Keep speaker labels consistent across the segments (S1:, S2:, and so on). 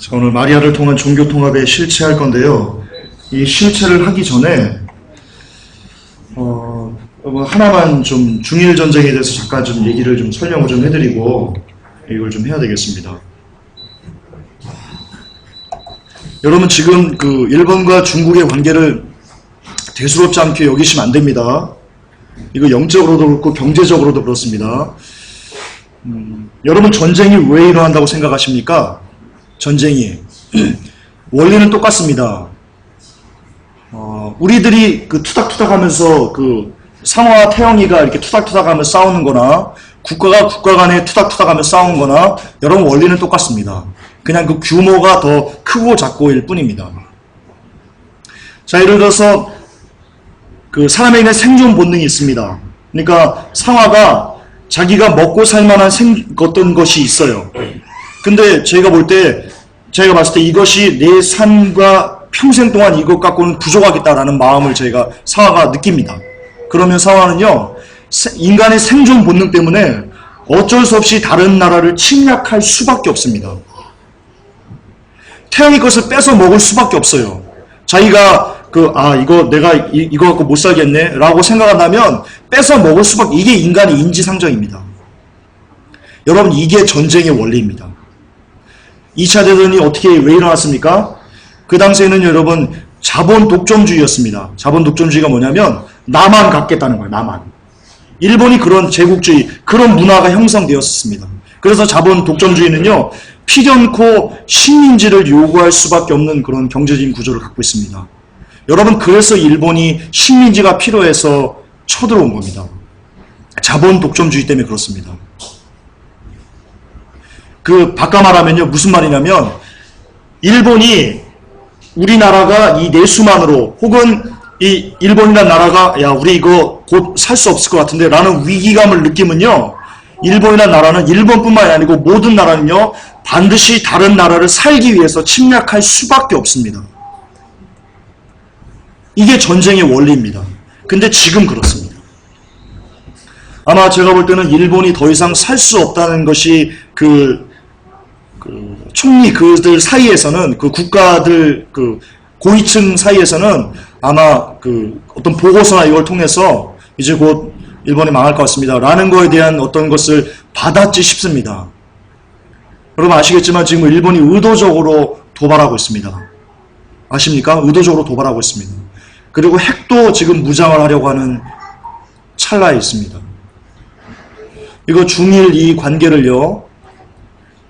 S1: 자, 오늘 마리아를 통한 종교통합에 실체할 건데요. 이 실체를 하기 전에 하나만 좀 중일 전쟁에 대해서 잠깐 좀 얘기를 좀 설명을 좀 해드리고 이걸 좀 해야 되겠습니다. 여러분 지금 그 일본과 중국의 관계를 대수롭지 않게 여기시면 안 됩니다. 이거 영적으로도 그렇고 경제적으로도 그렇습니다. 여러분 전쟁이 왜 일어난다고 생각하십니까? 전쟁이 원리는 똑같습니다. 우리들이 그 투닥투닥하면서 그 상어와 태영이가 이렇게 투닥투닥하면서 싸우는 거나 국가가 국가 간에 투닥투닥하면서 싸우는 거나 여러분 원리는 똑같습니다. 그냥 그 규모가 더 크고 작고일 뿐입니다. 자, 예를 들어서 그 사람에게는 생존 본능이 있습니다. 그러니까 상어가 자기가 먹고 살만한 어떤 것이 있어요. 근데 제가 봤을 때 이것이 내 삶과 평생 동안 이것 갖고는 부족하겠다라는 마음을 상어가 느낍니다. 그러면 상어는요, 인간의 생존 본능 때문에 어쩔 수 없이 다른 나라를 침략할 수밖에 없습니다. 태양의 것을 뺏어 먹을 수밖에 없어요. 자기가 이거 갖고 못 살겠네 라고 생각한다면 뺏어 먹을 수밖에, 이게 인간의 인지상정입니다. 여러분, 이게 전쟁의 원리입니다. 2차 대전이 왜 일어났습니까? 그 당시에는 여러분 자본 독점주의였습니다. 자본 독점주의가 뭐냐면 나만 갖겠다는 거예요. 나만. 일본이 그런 제국주의, 그런 문화가 형성되었습니다. 그래서 자본 독점주의는요, 필연코 식민지를 요구할 수밖에 없는 그런 경제적인 구조를 갖고 있습니다. 여러분, 그래서 일본이 식민지가 필요해서 쳐들어온 겁니다. 자본 독점주의 때문에 그렇습니다. 바꿔 말하면요, 무슨 말이냐면, 일본이 우리나라가 이 내수만으로, 혹은 이 일본이라는 나라가, 야, 우리 이거 곧 살 수 없을 것 같은데, 라는 위기감을 느끼면요, 일본이라는 나라는 일본뿐만이 아니고 모든 나라는요, 반드시 다른 나라를 살기 위해서 침략할 수밖에 없습니다. 이게 전쟁의 원리입니다. 근데 지금 그렇습니다. 아마 제가 볼 때는 일본이 더 이상 살 수 없다는 것이 총리 그들 사이에서는, 그 국가들, 고위층 사이에서는 아마 어떤 보고서나 이걸 통해서 이제 곧 일본이 망할 것 같습니다. 라는 거에 대한 어떤 것을 받았지 싶습니다. 여러분 아시겠지만 지금 일본이 의도적으로 도발하고 있습니다. 아십니까? 의도적으로 도발하고 있습니다. 그리고 핵도 지금 무장을 하려고 하는 찰나에 있습니다. 이거 중일 이 관계를요,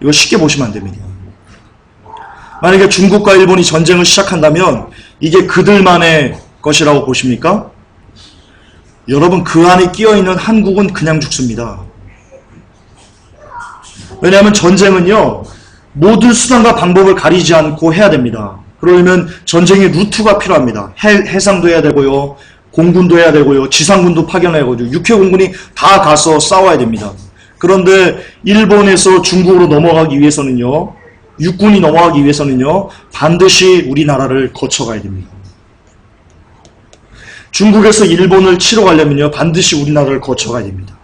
S1: 이거 쉽게 보시면 안 됩니다. 만약에 중국과 일본이 전쟁을 시작한다면 이게 그들만의 것이라고 보십니까? 여러분, 그 안에 끼어있는 한국은 그냥 죽습니다. 왜냐하면 전쟁은요, 모든 수단과 방법을 가리지 않고 해야 됩니다. 그러려면 전쟁의 루트가 필요합니다. 해상도 해야 되고요, 공군도 해야 되고요, 지상군도 파견해야 되고요, 육해공군이 다 가서 싸워야 됩니다. 그런데 일본에서 중국으로 넘어가기 위해서는요, 육군이 넘어가기 위해서는요, 반드시 우리나라를 거쳐가야 됩니다. 중국에서 일본을 치러 가려면요, 반드시 우리나라를 거쳐가야 됩니다.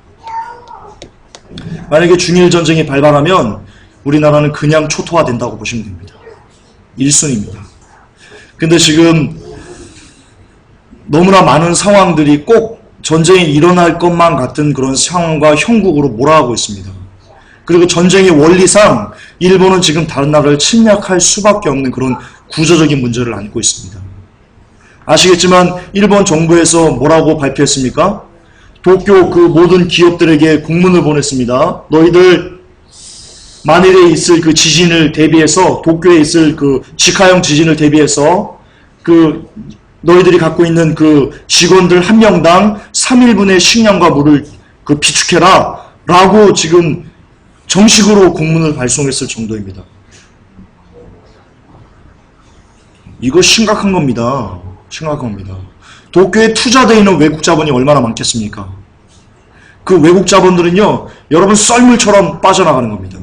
S1: 만약에 중일 전쟁이 발발하면 우리나라는 그냥 초토화된다고 보시면 됩니다. 1순위입니다. 근데 지금 너무나 많은 상황들이 꼭 전쟁이 일어날 것만 같은 그런 상황과 형국으로 몰아가고 있습니다. 그리고 전쟁의 원리상 일본은 지금 다른 나라를 침략할 수밖에 없는 그런 구조적인 문제를 안고 있습니다. 아시겠지만 일본 정부에서 뭐라고 발표했습니까? 도쿄 그 모든 기업들에게 공문을 보냈습니다. 너희들 만일에 있을 그 지진을 대비해서, 도쿄에 있을 그 직하형 지진을 대비해서 너희들이 갖고 있는 그 직원들 한 명당 3일분의 식량과 물을 비축해라 라고 지금 정식으로 공문을 발송했을 정도입니다. 이거 심각한 겁니다. 심각한 겁니다. 도쿄에 투자되어 있는 외국 자본이 얼마나 많겠습니까? 그 외국 자본들은요, 여러분 썰물처럼 빠져나가는 겁니다.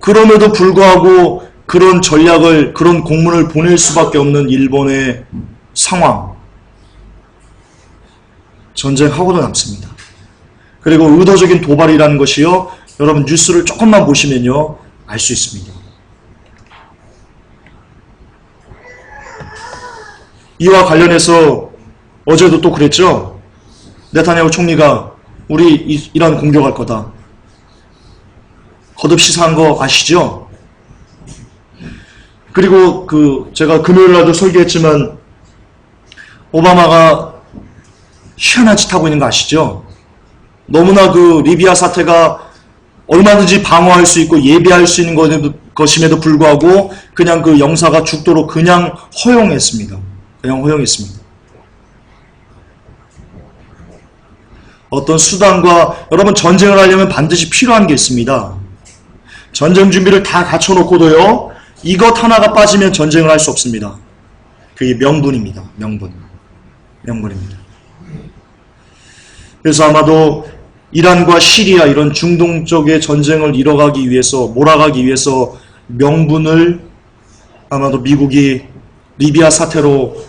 S1: 그럼에도 불구하고 그런 전략을, 그런 공문을 보낼 수밖에 없는 일본의 상황. 전쟁하고도 남습니다. 그리고 의도적인 도발이라는 것이요, 여러분 뉴스를 조금만 보시면요, 알 수 있습니다. 이와 관련해서 어제도 또 그랬죠. 네타냐후 총리가 우리 이란 공격할 거다. 거듭 시사한 거 아시죠? 그리고 제가 금요일 날도 설교했지만 오바마가 희한한 짓 하고 있는 거 아시죠? 너무나 리비아 사태가 얼마든지 방어할 수 있고 예비할 수 있는 것임에도 불구하고 그냥 영사가 죽도록 그냥 허용했습니다. 그냥 허용했습니다. 어떤 수단과 여러분 전쟁을 하려면 반드시 필요한 게 있습니다. 전쟁 준비를 다 갖춰놓고도요. 이것 하나가 빠지면 전쟁을 할 수 없습니다. 그게 명분입니다. 명분입니다. 그래서 아마도 이란과 시리아 이런 중동 쪽의 전쟁을 몰아가기 위해서 명분을 아마도 미국이 리비아 사태로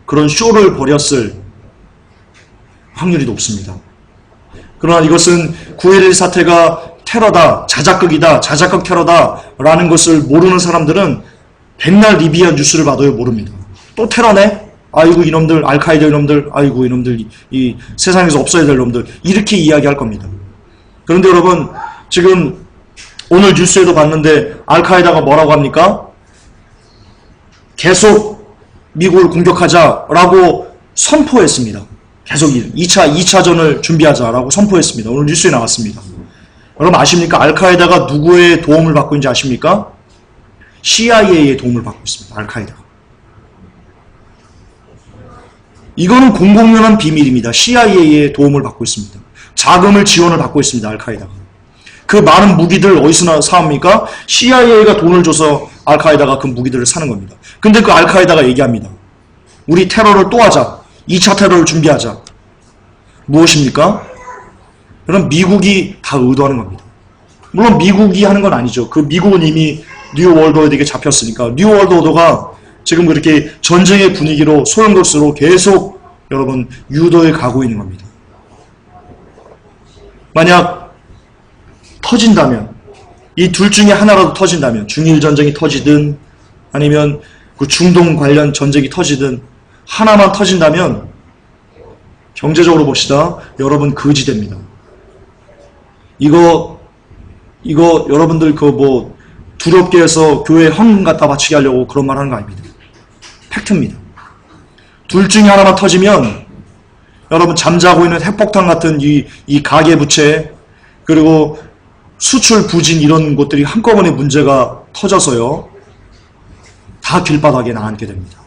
S1: 그런 쇼를 벌였을 확률이 높습니다. 그러나 이것은 9.11 사태가 테러다, 자작극이다, 자작극 테러다 라는 것을 모르는 사람들은 백날 리비아 뉴스를 봐도요 모릅니다. 또 테러네? 아이고 이놈들, 알카이다 이놈들, 아이고 이놈들, 이 세상에서 없어야 될 놈들, 이렇게 이야기할 겁니다. 그런데 여러분 지금 오늘 뉴스에도 봤는데 알카이다가 뭐라고 합니까? 계속 미국을 공격하자라고 선포했습니다. 계속 2차전을 준비하자라고 선포했습니다. 오늘 뉴스에 나왔습니다. 여러분 아십니까? 알카에다가 누구의 도움을 받고 있는지 아십니까? CIA의 도움을 받고 있습니다. 알카에다가. 이거는 공공연한 비밀입니다. CIA의 도움을 받고 있습니다. 자금을 지원을 받고 있습니다. 알카에다가. 그 많은 무기들 어디서 사옵니까? CIA가 돈을 줘서 알카에다가 그 무기들을 사는 겁니다. 근데 그 알카에다가 얘기합니다. 우리 테러를 또 하자. 2차 테러를 준비하자. 무엇입니까? 그럼 미국이 다 의도하는 겁니다. 물론 미국이 하는 건 아니죠. 미국은 이미 뉴 월드 오더에게 잡혔으니까 뉴 월드 오더가 지금 그렇게 전쟁의 분위기로 소용돌이로 계속 여러분 유도해 가고 있는 겁니다. 만약 터진다면 이 둘 중에 하나라도 터진다면 중일 전쟁이 터지든 아니면 중동 관련 전쟁이 터지든 하나만 터진다면 경제적으로 봅시다. 여러분 거지됩니다. 이거 여러분들 두렵게 해서 교회에 헌금 갖다 바치게 하려고 그런 말 하는 거 아닙니다. 팩트입니다. 둘 중에 하나만 터지면 여러분 잠자고 있는 핵폭탄 같은 이 가계부채 그리고 수출 부진 이런 것들이 한꺼번에 문제가 터져서요. 다 길바닥에 나앉게 됩니다.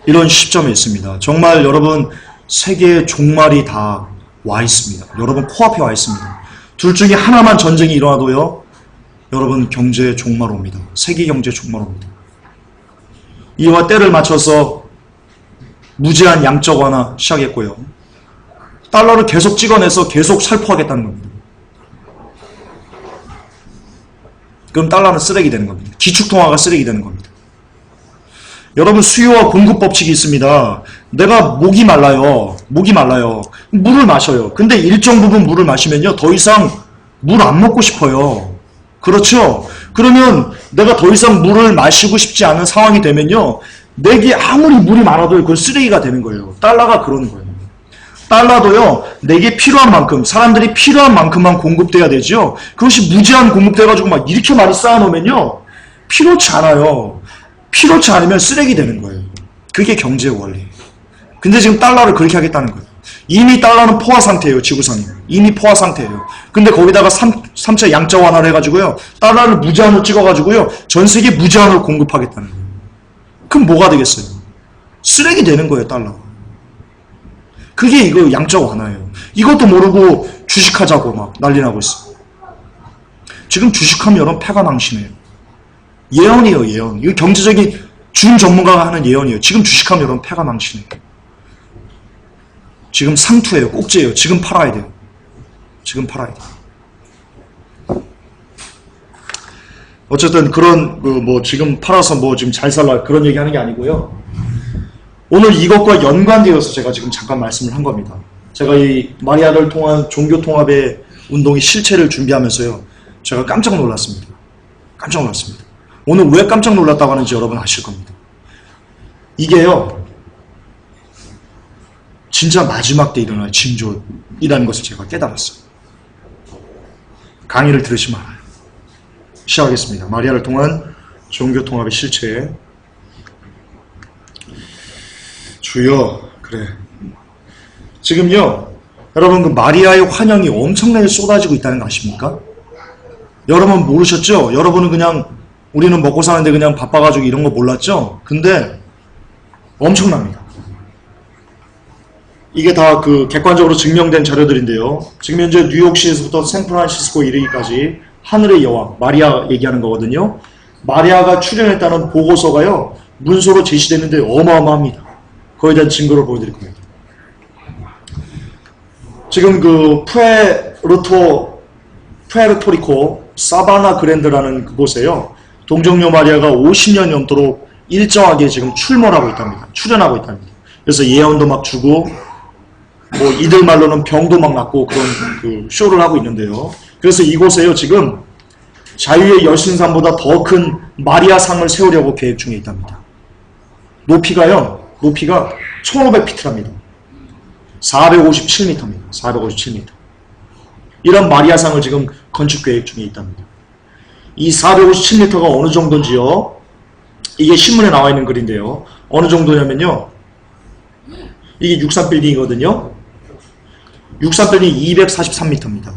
S1: 이런 시점에 있습니다. 정말 여러분 세계의 종말이 다 와 있습니다. 여러분 코앞에 와 있습니다. 둘 중에 하나만 전쟁이 일어나도요. 여러분 경제의 종말 옵니다. 세계 경제의 종말 옵니다. 이와 때를 맞춰서 무제한 양적 완화 시작했고요. 달러를 계속 찍어내서 계속 살포하겠다는 겁니다. 그럼 달러는 쓰레기 되는 겁니다. 기축통화가 쓰레기 되는 겁니다. 여러분 수요와 공급 법칙이 있습니다. 내가 목이 말라요. 물을 마셔요. 근데 일정 부분 물을 마시면요. 더 이상 물 안 먹고 싶어요. 그렇죠? 그러면 내가 더 이상 물을 마시고 싶지 않은 상황이 되면요. 내게 아무리 물이 많아도 그건 쓰레기가 되는 거예요. 달러가 그러는 거예요. 달러도요. 내게 필요한 만큼, 사람들이 필요한 만큼만 공급돼야 되죠. 그것이 무제한 공급돼가지고 막 이렇게 많이 쌓아놓으면요. 필요치 않아요. 필요치 않으면 쓰레기 되는 거예요. 그게 경제의 원리예요. 근데 지금 달러를 그렇게 하겠다는 거예요. 이미 달러는 포화 상태예요. 지구상이. 이미 포화 상태예요. 근데 거기다가 3차 양적 완화를 해가지고요. 달러를 무제한으로 찍어가지고요. 전 세계 무제한으로 공급하겠다는 거예요. 그럼 뭐가 되겠어요? 쓰레기 되는 거예요. 달러가. 그게 이거 양적 완화예요. 이것도 모르고 주식하자고 막 난리 나고 있어요. 지금 주식하면 여러분 패가 망신해요. 예언이에요. 예언. 이거 경제적인 준 전문가가 하는 예언이에요. 지금 주식하면 여러분 패가 망신해요. 지금 상투예요. 꼭지예요. 지금 팔아야 돼요. 지금 팔아야 돼요. 어쨌든 그런 지금 팔아서 지금 잘 살라 그런 얘기 하는 게 아니고요. 오늘 이것과 연관되어서 제가 지금 잠깐 말씀을 한 겁니다. 제가 이 마리아를 통한 종교 통합의 운동의 실체를 준비하면서요, 제가 깜짝 놀랐습니다. 깜짝 놀랐습니다. 오늘 왜 깜짝 놀랐다고 하는지 여러분 아실 겁니다. 이게요, 진짜 마지막 때 일어날 징조이라는 것을 제가 깨달았어요. 강의를 들으시면 알아요. 시작하겠습니다. 마리아를 통한 종교 통합의 실체. 주여, 그래. 지금요, 여러분 그 마리아의 환영이 엄청나게 쏟아지고 있다는 거 아십니까? 여러분 모르셨죠? 여러분은 그냥 우리는 먹고 사는데 그냥 바빠가지고 이런 거 몰랐죠? 근데 엄청납니다. 이게 다 그 객관적으로 증명된 자료들인데요. 지금 현재 뉴욕시에서부터 샌프란시스코 이르기까지 하늘의 여왕 마리아 얘기하는 거거든요. 마리아가 출연했다는 보고서가요, 문서로 제시되는데 어마어마합니다. 그거에 대한 증거를 보여드릴 겁니다. 지금 그 푸에르토리코 사바나 그랜드라는 그곳에요, 동정녀 마리아가 50년 넘도록 일정하게 지금 출몰하고 있답니다. 출연하고 있답니다. 그래서 예언도 막 주고, 뭐 이들 말로는 병도 막 낫고 그런 그 쇼를 하고 있는데요. 그래서 이곳에요, 지금 자유의 여신상보다 더 큰 마리아 상을 세우려고 계획 중에 있답니다. 높이가 1500피트랍니다. 457m입니다. 457m. 이런 마리아상을 지금 건축 계획 중에 있답니다. 이 457m가 어느 정도인지요, 이게 신문에 나와 있는 글인데요, 어느 정도냐면요, 이게 63빌딩이거든요. 63빌딩이 243m입니다.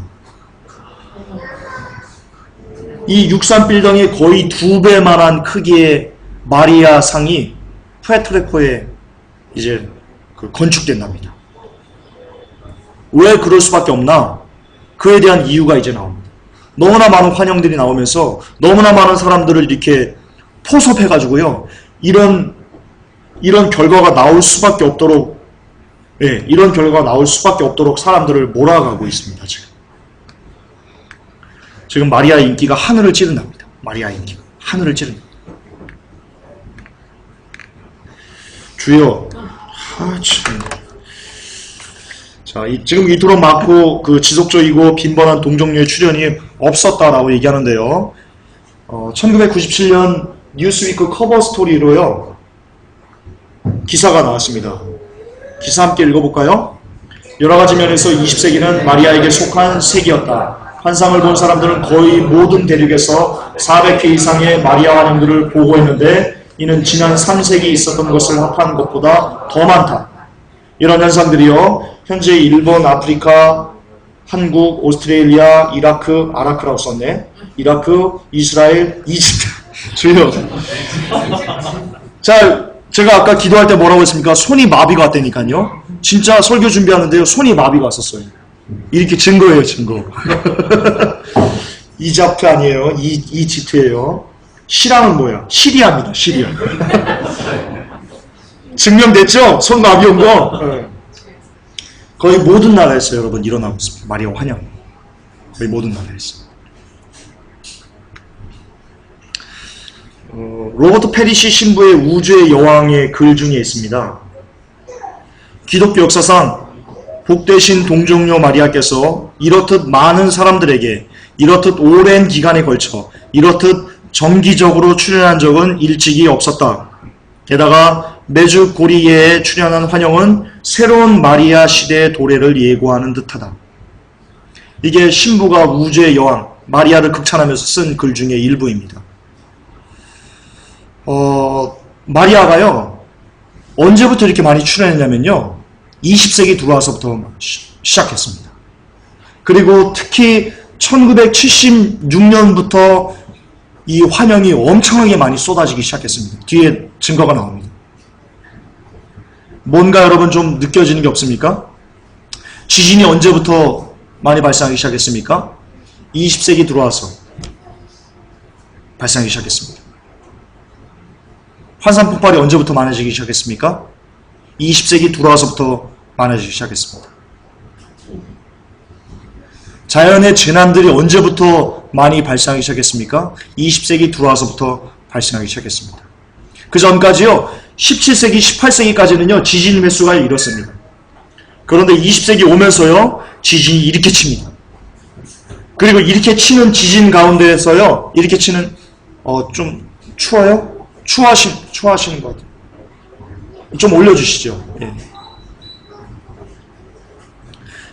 S1: 이 63빌딩의 거의 2배만한 크기의 마리아 상이 푸에르토리코에 이제 건축된답니다. 왜 그럴 수밖에 없나? 그에 대한 이유가 이제 나옵니다. 너무나 많은 환영들이 나오면서 너무나 많은 사람들을 이렇게 포섭해가지고요, 이런 결과가 나올 수밖에 없도록, 이런 결과가 나올 수밖에 없도록 사람들을 몰아가고 있습니다. 지금 마리아의 인기가 하늘을 찌른답니다. 마리아의 인기가 하늘을 찌른다. 주여, 참. 자, 지금 이토록 많고 그 지속적이고 빈번한 동정녀의 출연이 없었다라고 얘기하는데요. 1997년 뉴스위크 커버 스토리로요, 기사가 나왔습니다. 기사 함께 읽어볼까요? 여러 가지 면에서 20세기는 마리아에게 속한 세기였다. 환상을 본 사람들은 거의 모든 대륙에서 400회 이상의 마리아 환영들을 보고했는데, 이는 지난 3세기 있었던 것을 합한 것보다 더 많다. 이런 현상들이요, 현재 일본, 아프리카, 한국, 오스트레일리아, 이라크, 아라크라고 썼네. 이라크, 이스라엘, 이집트. 주요. 자, 제가 아까 기도할 때 뭐라고 했습니까? 손이 마비가 왔다니까요. 진짜 설교 준비하는데요, 손이 마비가 왔었어요. 이렇게 증거예요, 증거. 이집트 아니에요. 이집트예요. 시라는 뭐야? 시리아입니다, 시리아. 증명됐죠? 손 마비 온 거. 거의 모든 나라에서 여러분 일어나고 있습니다. 마리아 환영. 거의 모든 나라에서. 로버트 페리시 신부의 우주의 여왕의 글 중에 있습니다. 기독교 역사상 복되신 동정녀 마리아께서 이렇듯 많은 사람들에게 이렇듯 오랜 기간에 걸쳐 이렇듯 정기적으로 출연한 적은 일찍이 없었다. 게다가 매주 고리예에 출연한 환영은 새로운 마리아 시대의 도래를 예고하는 듯하다. 이게 신부가 우주의 여왕 마리아를 극찬하면서 쓴 글 중에 일부입니다. 마리아가요, 언제부터 이렇게 많이 출연했냐면요, 20세기 들어와서부터 시작했습니다. 그리고 특히 1976년부터 이 환영이 엄청나게 많이 쏟아지기 시작했습니다. 뒤에 증거가 나옵니다. 뭔가 여러분 좀 느껴지는 게 없습니까? 지진이 언제부터 많이 발생하기 시작했습니까? 20세기 들어와서 발생하기 시작했습니다. 환산 폭발이 언제부터 많아지기 시작했습니까? 20세기 들어와서부터 많아지기 시작했습니다. 자연의 재난들이 언제부터 많이 발생하기 시작했습니까? 20세기 들어와서부터 발생하기 시작했습니다. 그 전까지요, 17세기, 18세기까지는요, 지진 횟수가 이렇습니다. 그런데 20세기 오면서요, 지진이 이렇게 칩니다. 그리고 이렇게 치는 지진 가운데에서요, 이렇게 치는, 좀 추워요? 추워하시는 것 같아요. 좀 올려주시죠. 예.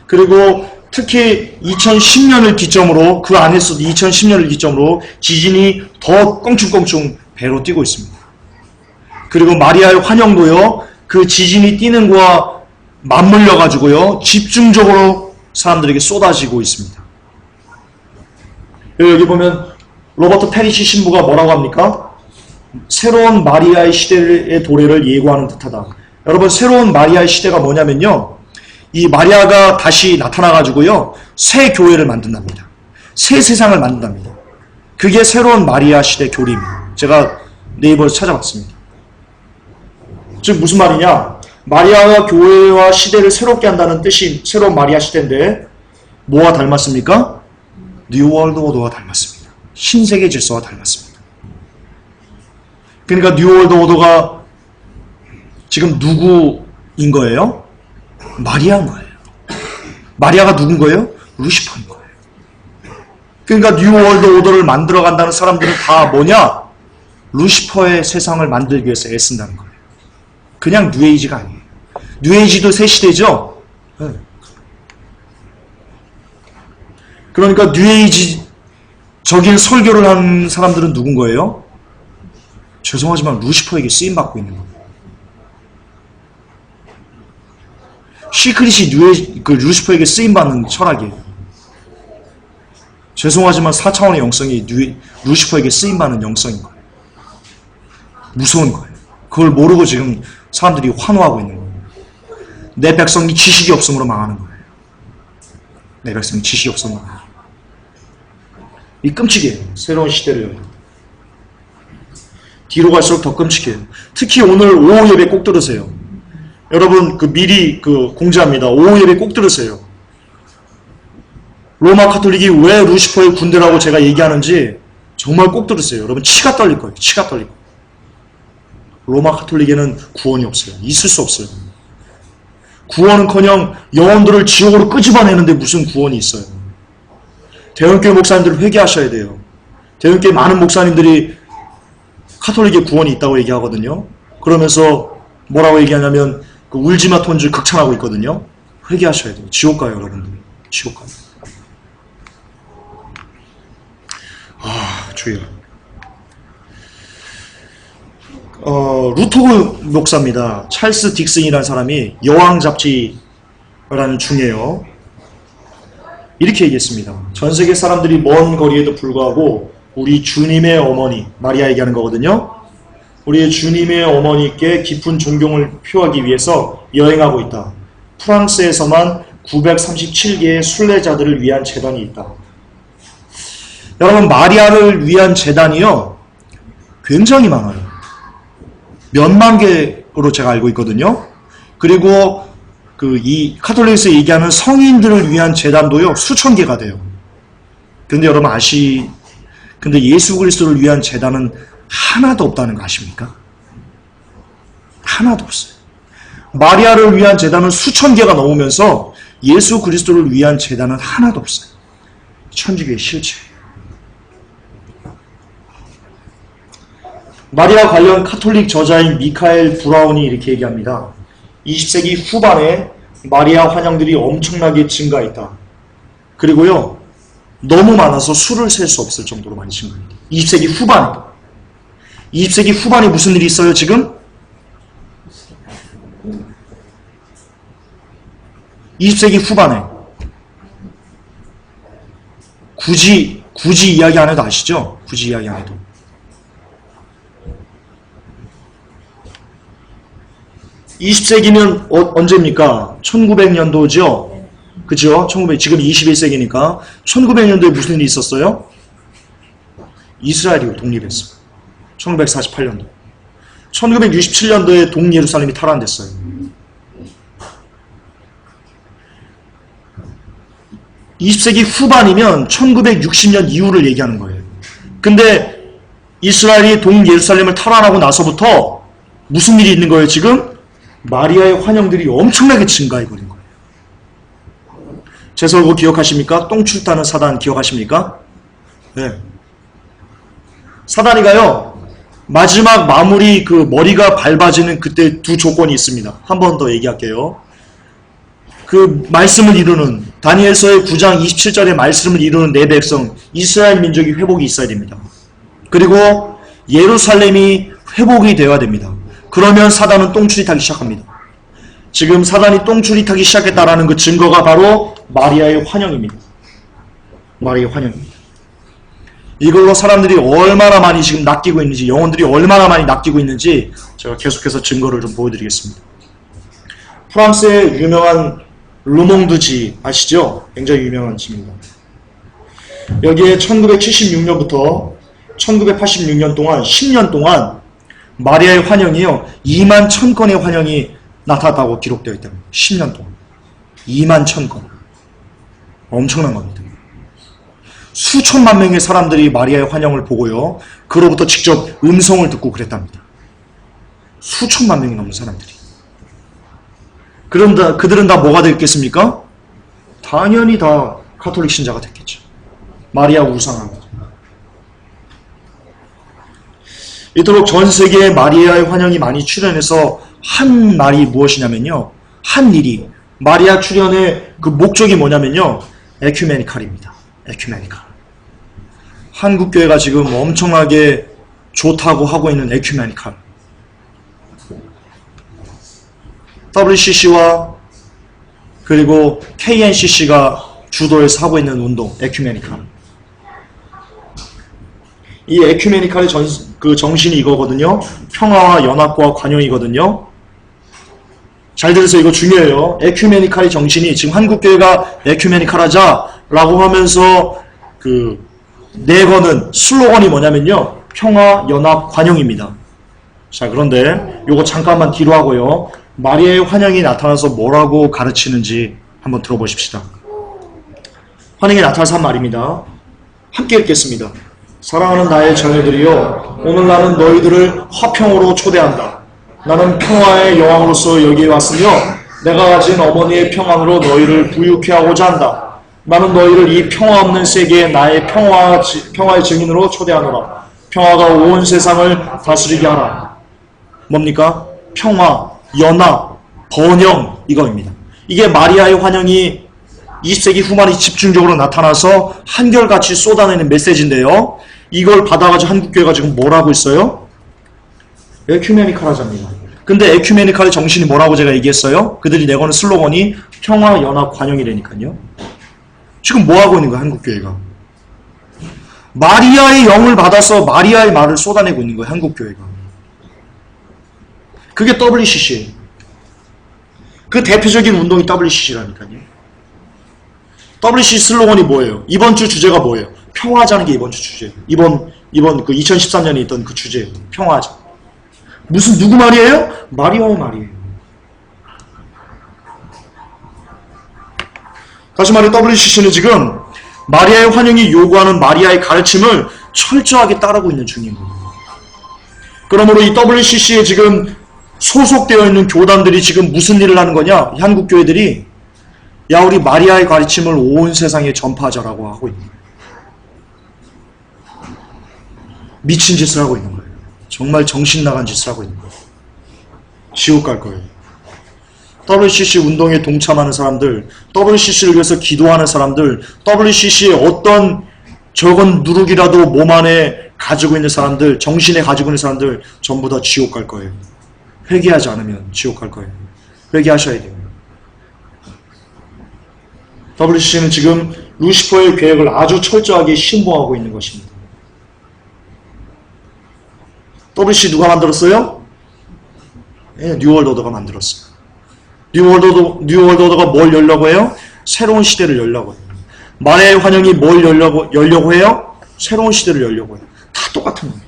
S1: 그리고 특히 2010년을 기점으로, 그 안에서도 2010년을 기점으로 지진이 더 껑충껑충 배로 뛰고 있습니다. 그리고 마리아의 환영도요, 그 지진이 뛰는 거와 맞물려 가지고요, 집중적으로 사람들에게 쏟아지고 있습니다. 여기 보면 로버트 페리시 신부가 뭐라고 합니까? 새로운 마리아의 시대의 도래를 예고하는 듯하다. 여러분, 새로운 마리아의 시대가 뭐냐면요, 이 마리아가 다시 나타나 가지고요, 새 교회를 만든답니다. 새 세상을 만든답니다. 그게 새로운 마리아 시대 교리입니다. 제가 네이버에서 찾아봤습니다. 즉 무슨 말이냐, 마리아가 교회와 시대를 새롭게 한다는 뜻이 새로운 마리아 시대인데 뭐와 닮았습니까? 뉴 월드 오더와 닮았습니다. 신세계 질서와 닮았습니다. 그러니까 뉴 월드 오더가 지금 누구인 거예요? 마리아인 거예요. 마리아가 누군 거예요? 루시퍼인 거예요. 그러니까 뉴 월드 오더를 만들어 간다는 사람들은 다 뭐냐? 루시퍼의 세상을 만들기 위해서 애쓴다는 거예요. 그냥 뉴에이지가 아니에요. 뉴에이지도 새 시대죠? 네. 그러니까 뉴에이지적인 설교를 하는 사람들은 누군 거예요? 죄송하지만 루시퍼에게 쓰임받고 있는 거예요. 시크릿이 루시퍼에게 쓰임받는 철학이에요. 죄송하지만 4차원의 영성이 루시퍼에게 쓰임받는 영성인 거예요. 무서운 거예요. 그걸 모르고 지금 사람들이 환호하고 있는 거예요. 내 백성이 지식이 없음으로 망하는 거예요. 내 백성이 지식이 없음으로 망하는 거예요. 이 끔찍해요. 새로운 시대를. 뒤로 갈수록 더 끔찍해요. 특히 오늘 오후 예배 꼭 들으세요. 여러분, 미리 공지합니다. 오후 예배 꼭 들으세요. 로마 카톨릭이 왜 루시퍼의 군대라고 제가 얘기하는지 정말 꼭 들으세요. 여러분, 치가 떨릴 거예요. 치가 떨릴 거예요. 로마 카톨릭에는 구원이 없어요. 있을 수 없어요. 구원은커녕 영혼들을 지옥으로 끄집어내는데 무슨 구원이 있어요. 대형교회 목사님들 회개하셔야 돼요. 대형교회 많은 목사님들이 카톨릭에 구원이 있다고 얘기하거든요. 그러면서 뭐라고 얘기하냐면 울지마 톤즈 극찬하고 있거든요. 회개하셔야 돼요. 지옥 가요, 여러분들. 지옥 가요. 주여. 루터그 목사입니다. 찰스 딕슨이라는 사람이 여왕 잡지라는 중에요, 이렇게 얘기했습니다. 전 세계 사람들이 먼 거리에도 불구하고 우리 주님의 어머니, 마리아 얘기하는 거거든요. 우리의 주님의 어머니께 깊은 존경을 표하기 위해서 여행하고 있다. 프랑스에서만 937개의 순례자들을 위한 재단이 있다. 여러분, 마리아를 위한 재단이요, 굉장히 많아요. 몇만 개로 제가 알고 있거든요. 그리고 이 카톨릭에서 얘기하는 성인들을 위한 재단도요, 수천 개가 돼요. 근데 여러분 근데 예수 그리스도를 위한 재단은 하나도 없다는 거 아십니까? 하나도 없어요. 마리아를 위한 재단은 수천 개가 넘으면서 예수 그리스도를 위한 재단은 하나도 없어요. 천주교의 실체예요. 마리아 관련 카톨릭 저자인 미카엘 브라운이 이렇게 얘기합니다. 20세기 후반에 마리아 환영들이 엄청나게 증가했다. 그리고요, 너무 많아서 수를 셀 수 없을 정도로 많이 증가했다. 20세기 후반에. 20세기 후반에 무슨 일이 있어요, 지금? 20세기 후반에. 굳이 이야기 안 해도 아시죠? 굳이 이야기 안 해도. 20세기면 언제입니까? 1900년도죠? 그죠? 지금 21세기니까 1900년도에 무슨 일이 있었어요? 이스라엘이 독립했어요. 1948년도. 1967년도에 동예루살렘이 탈환됐어요. (20세기) 후반이면 1960년 이후를 얘기하는 거예요. 근데 이스라엘이 동예루살렘을 탈환하고 나서부터 무슨 일이 있는 거예요, 지금? 마리아의 환영들이 엄청나게 증가해버린 거예요. 제설고 기억하십니까? 똥줄 타는 사단 기억하십니까? 네. 사단이가요, 마지막 마무리 그 머리가 밟아지는 그때 두 조건이 있습니다. 한 번 더 얘기할게요. 그 말씀을 이루는, 다니엘서의 9장 27절의 말씀을 이루는 내 백성, 이스라엘 민족이 회복이 있어야 됩니다. 그리고 예루살렘이 회복이 되어야 됩니다. 그러면 사단은 똥줄이 타기 시작합니다. 지금 사단이 똥줄이 타기 시작했다라는 그 증거가 바로 마리아의 환영입니다. 마리아의 환영입니다. 이걸로 사람들이 얼마나 많이 지금 낚이고 있는지, 영혼들이 얼마나 많이 낚이고 있는지 제가 계속해서 증거를 좀 보여드리겠습니다. 프랑스의 유명한 르몽드지 아시죠? 굉장히 유명한 지입니다. 여기에 1976년부터 1986년 동안 10년 동안 마리아의 환영이요, 2만 1000건의 환영이 나타났다고 기록되어 있답니다. 10년 동안 2만 1000건. 엄청난 겁니다. 수천만 명의 사람들이 마리아의 환영을 보고요, 그로부터 직접 음성을 듣고 그랬답니다. 수천만 명이 넘는 사람들이. 그럼 그들은 다 뭐가 됐겠습니까? 당연히 다 가톨릭 신자가 됐겠죠. 마리아 우상한 거죠. 이토록 전 세계에 마리아의 환영이 많이 출현해서 한 말이 무엇이냐면요, 한 일이, 마리아 출현의 그 목적이 뭐냐면요, 에큐메니칼입니다. 에큐메니칼. 한국교회가 지금 엄청나게 좋다고 하고 있는 에큐메니칼. WCC와 그리고 KNCC가 주도해서 하고 있는 운동, 에큐메니칼. 이 에큐메니칼의 그 정신이 이거거든요. 평화와 연합과 관용이거든요. 잘 들으세요. 이거 중요해요. 에큐메니칼의 정신이, 지금 한국교회가 에큐메니칼 하자라고 하면서 내거는 슬로건이 뭐냐면요, 평화, 연합, 관용입니다. 자, 그런데 요거 잠깐만 뒤로 하고요, 마리아의 환영이 나타나서 뭐라고 가르치는지 한번 들어보십시다. 환영이 나타나서 한 말입니다. 함께 읽겠습니다. 사랑하는 나의 자녀들이여, 오늘 나는 너희들을 화평으로 초대한다. 나는 평화의 여왕으로서 여기에 왔으며 내가 가진 어머니의 평안으로 너희를 부유케 하고자 한다. 나는 너희를 이 평화 없는 세계에 나의 평화의 증인으로 초대하노라. 평화가 온 세상을 다스리게 하라. 뭡니까? 평화, 연합, 번영, 이거입니다. 이게 마리아의 환영이 20세기 후반에 집중적으로 나타나서 한결같이 쏟아내는 메시지인데요, 이걸 받아가지고 한국교회가 지금 뭘 하고 있어요? 에큐메니칼 하자입니다. 근데 에큐메니칼의 정신이 뭐라고 제가 얘기했어요? 그들이 내거는 슬로건이 평화, 연합, 관용이라니까요. 지금 뭐 하고 있는 거야, 한국교회가? 마리아의 영을 받아서 마리아의 말을 쏟아내고 있는 거예요, 한국교회가. 그게 WCC예요. 그 대표적인 운동이 WCC라니까요. WCC 슬로건이 뭐예요? 이번 주 주제가 뭐예요? 평화하자는 게 이번 주 주제예요. 이번 그 2013년에 있던 그 주제예요. 평화하자. 무슨 누구 말이에요? 마리아의 말이에요. 다시 말해, WCC는 지금 마리아의 환영이 요구하는 마리아의 가르침을 철저하게 따르고 있는 중인 거예요. 그러므로 이 WCC에 지금 소속되어 있는 교단들이 지금 무슨 일을 하는 거냐? 한국 교회들이, 야, 우리 마리아의 가르침을 온 세상에 전파하자라고 하고 있는 거예요. 미친 짓을 하고 있는 거예요. 정말 정신 나간 짓을 하고 있는 거예요. 지옥 갈 거예요. WCC 운동에 동참하는 사람들, WCC를 위해서 기도하는 사람들, WCC의 어떤 적은 누룩이라도 몸 안에 가지고 있는 사람들, 정신에 가지고 있는 사람들 전부 다 지옥 갈 거예요. 회개하지 않으면 지옥 갈 거예요. 회개하셔야 돼요. WCC는 지금 루시퍼의 계획을 아주 철저하게 신봉하고 있는 것입니다. WCC 누가 만들었어요? 네, 뉴월드 오더가 만들었어요. 뉴월드 오더가 뭘 열려고 해요? 새로운 시대를 열려고 해요. 마리아의 환영이 뭘 열려고 해요? 새로운 시대를 열려고 해요. 다 똑같은 거예요.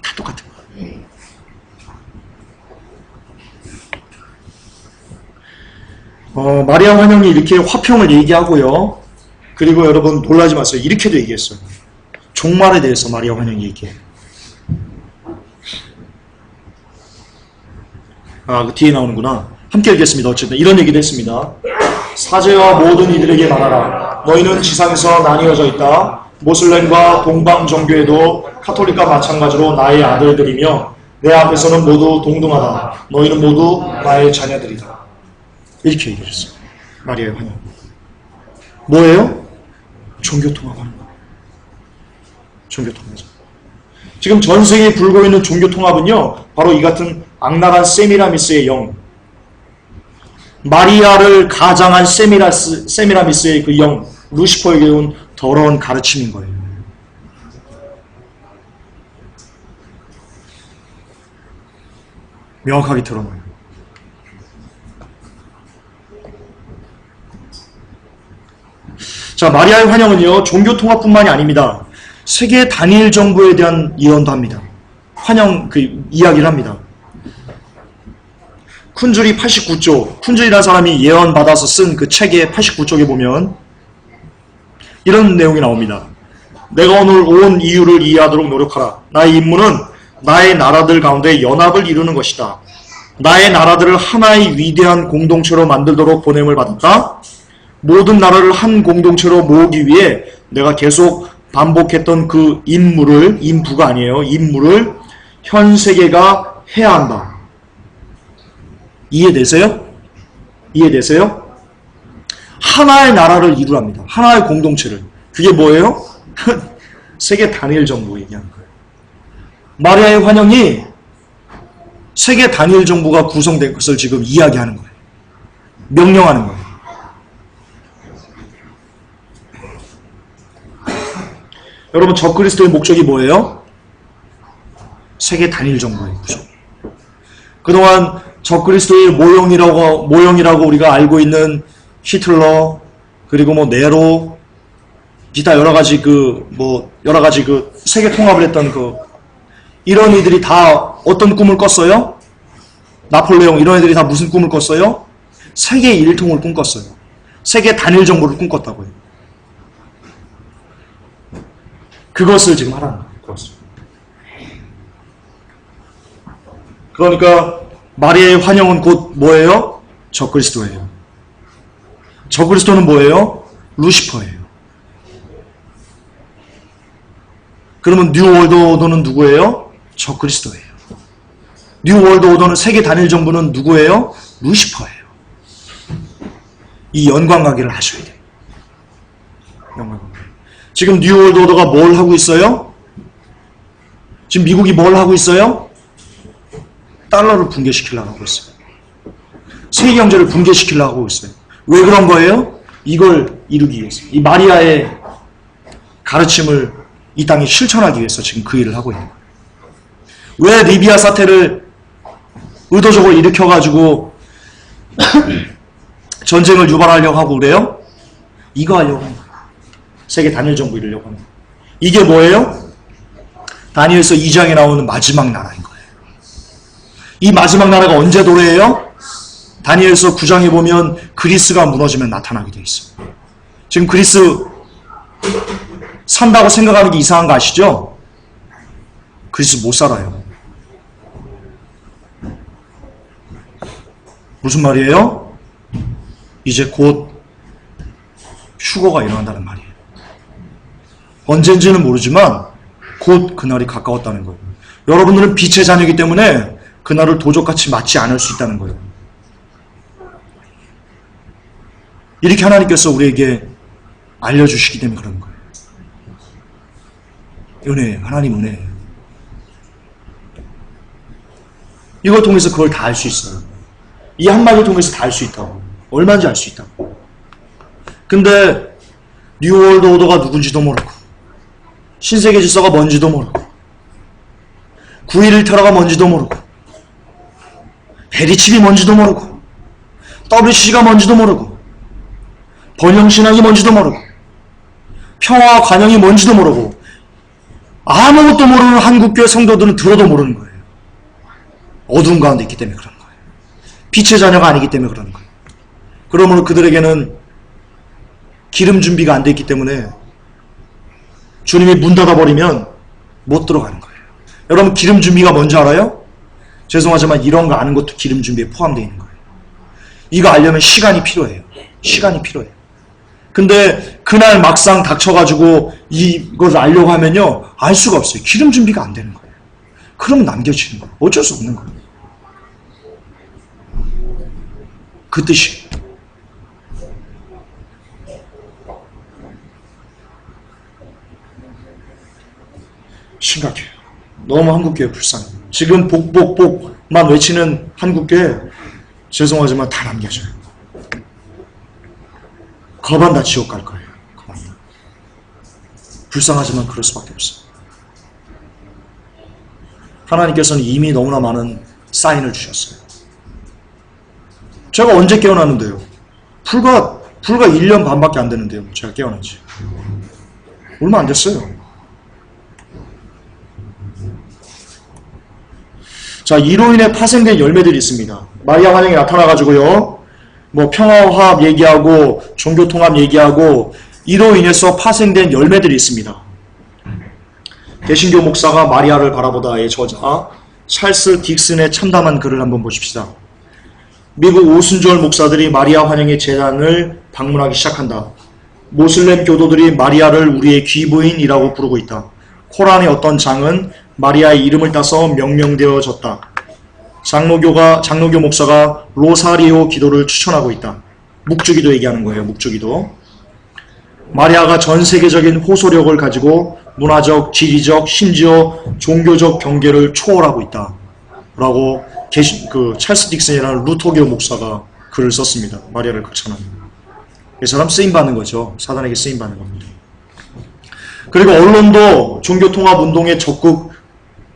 S1: 다 똑같은 거예요. 마리아 환영이 이렇게 화평을 얘기하고요. 그리고 여러분 놀라지 마세요. 이렇게도 얘기했어요. 종말에 대해서 마리아 환영이 얘기해요. 그 뒤에 나오는구나. 함께 읽겠습니다. 어쨌든 이런 얘기도 했습니다. 사제와 모든 이들에게 말하라. 너희는 지상에서 나뉘어져 있다. 모슬렘과 동방 종교에도 카톨릭과 마찬가지로 나의 아들들이며 내 앞에서는 모두 동등하다. 너희는 모두 나의 자녀들이다. 이렇게 얘기했어요. 마리아의 환영. 뭐예요? 종교통합하는 거예요. 종교통합. 지금 전 세계에 불고 있는 종교통합은요, 바로 이 같은 악랄한 세미라미스의 영, 마리아를 가장한 세미라미스의 그 영, 루시퍼에게 온 더러운 가르침인 거예요. 명확하게 드러나요. 자, 마리아의 환영은요, 종교통합뿐만이 아닙니다. 세계 단일 정부에 대한 예언도 합니다. 환영, 이야기를 합니다. 쿤줄이 89쪽, 쿤줄이라는 사람이 예언받아서 쓴 그 책의 89쪽에 보면 이런 내용이 나옵니다. 내가 오늘 온 이유를 이해하도록 노력하라. 나의 임무는 나의 나라들 가운데 연합을 이루는 것이다. 나의 나라들을 하나의 위대한 공동체로 만들도록 보냄을 받았다. 모든 나라를 한 공동체로 모으기 위해 내가 계속 반복했던 그 임무가 아니에요. 임무를 현 세계가 해야 한다. 이해되세요? 이해되세요? 하나의 나라를 이루랍니다. 하나의 공동체를. 그게 뭐예요? 세계 단일 정부 얘기하는 거예요. 마리아의 환영이 세계 단일 정부가 구성된 것을 지금 이야기하는 거예요. 명령하는 거예요. 여러분, 적그리스도의 목적이 뭐예요? 세계 단일 정부의 구성. 그동안 적그리스도의 모형이라고 우리가 알고 있는 히틀러, 그리고 네로, 기타 여러 가지 세계 통합을 했던 이런 이들이 다 어떤 꿈을 꿨어요? 나폴레옹, 이런 애들이 다 무슨 꿈을 꿨어요? 세계 일통을 꿈꿨어요. 세계 단일 정부를 꿈꿨다고요. 그것을 지금 하라는 거예요. 그러니까 마리아의 환영은 곧 뭐예요? 적그리스도예요. 적그리스도는 뭐예요? 루시퍼예요. 그러면 뉴 월드 오더는 누구예요? 적그리스도예요. 뉴 월드 오더는 세계 단일 정부는 누구예요? 루시퍼예요. 이 연관관계를 하셔야 돼요. 연관관계. 지금 뉴 월드 오더가 뭘 하고 있어요? 지금 미국이 뭘 하고 있어요? 달러를 붕괴시키려고 하고 있어요. 세계 경제를 붕괴시키려고 하고 있어요. 왜 그런 거예요? 이걸 이루기 위해서. 이 마리아의 가르침을 이 땅에 실천하기 위해서 지금 그 일을 하고 있는 거예요. 왜 리비아 사태를 의도적으로 일으켜가지고 전쟁을 유발하려고 하고 그래요? 이거 하려고 하는 거예요. 세계 단일 정부 이루려고 하는 거예요. 이게 뭐예요? 다니엘서 2장에 나오는 마지막 나라인 거예요. 이 마지막 나라가 언제 도래해요? 다니엘서 9장에 보면 그리스가 무너지면 나타나게 돼 있어요. 지금 그리스 산다고 생각하는 게 이상한 거 아시죠? 그리스 못 살아요. 무슨 말이에요? 이제 곧 휴거가 일어난다는 말이에요. 언젠지는 모르지만 곧 그날이 가까웠다는 거예요. 여러분들은 빛의 자녀이기 때문에 그날을 도적같이 맞지 않을 수 있다는 거예요. 이렇게 하나님께서 우리에게 알려주시기 때문에 그런 거예요. 은혜예요. 하나님 은혜예요. 이걸 통해서 그걸 다 알 수 있어요. 이 한마디를 통해서 다 알 수 있다고. 얼마인지 알 수 있다고. 근데 뉴월드 오더가 누군지도 모르고 신세계 질서가 뭔지도 모르고 9.11 테러가 뭔지도 모르고 해리칩이 뭔지도 모르고 WCC가 뭔지도 모르고 번영신학이 뭔지도 모르고 평화와 관영이 뭔지도 모르고 아무것도 모르는 한국교회 성도들은 들어도 모르는 거예요. 어두운 가운데 있기 때문에 그런 거예요. 빛의 자녀가 아니기 때문에 그런 거예요. 그러므로 그들에게는 기름 준비가 안 돼 있기 때문에 주님이 문 닫아버리면 못 들어가는 거예요. 여러분 기름 준비가 뭔지 알아요? 죄송하지만 이런 거 아는 것도 기름 준비에 포함되어 있는 거예요. 이거 알려면 시간이 필요해요. 시간이 필요해요. 근데 그날 막상 닥쳐가지고 이걸 알려고 하면요, 알 수가 없어요. 기름 준비가 안 되는 거예요. 그러면 남겨지는 거예요. 어쩔 수 없는 거예요. 그 뜻이에요. 심각해요. 너무 한국교회 불쌍해요. 지금 복만 외치는 한국교회, 죄송하지만 다 남겨져요. 거반 다 지옥 갈 거예요. 거반 다. 불쌍하지만 그럴 수밖에 없어요. 하나님께서는 이미 너무나 많은 사인을 주셨어요. 제가 언제 깨어났는데요? 불과 1년 반밖에 안 되는데요. 제가 깨어났지. 얼마 안 됐어요. 자, 이로 인해 파생된 열매들이 있습니다. 마리아 환영이 나타나가지고요, 뭐 평화화합 얘기하고 종교통합 얘기하고 이로 인해서 파생된 열매들이 있습니다. 개신교 목사가 마리아를 바라보다의 저자 찰스 딕슨의 참담한 글을 한번 보십시다. 미국 오순절 목사들이 마리아 환영의 재단을 방문하기 시작한다. 모슬렘 교도들이 마리아를 우리의 귀부인이라고 부르고 있다. 코란의 어떤 장은 마리아의 이름을 따서 명명되어졌다. 장로교 목사가 로사리오 기도를 추천하고 있다. 묵주기도 얘기하는 거예요. 묵주기도. 마리아가 전 세계적인 호소력을 가지고 문화적, 지리적, 심지어 종교적 경계를 초월하고 있다. 라고 찰스 딕슨이라는 루터교 목사가 글을 썼습니다. 마리아를 극찬하는. 이 사람 쓰임받는 거죠. 사단에게 쓰임받는 겁니다. 그리고 언론도 종교통합운동에 적극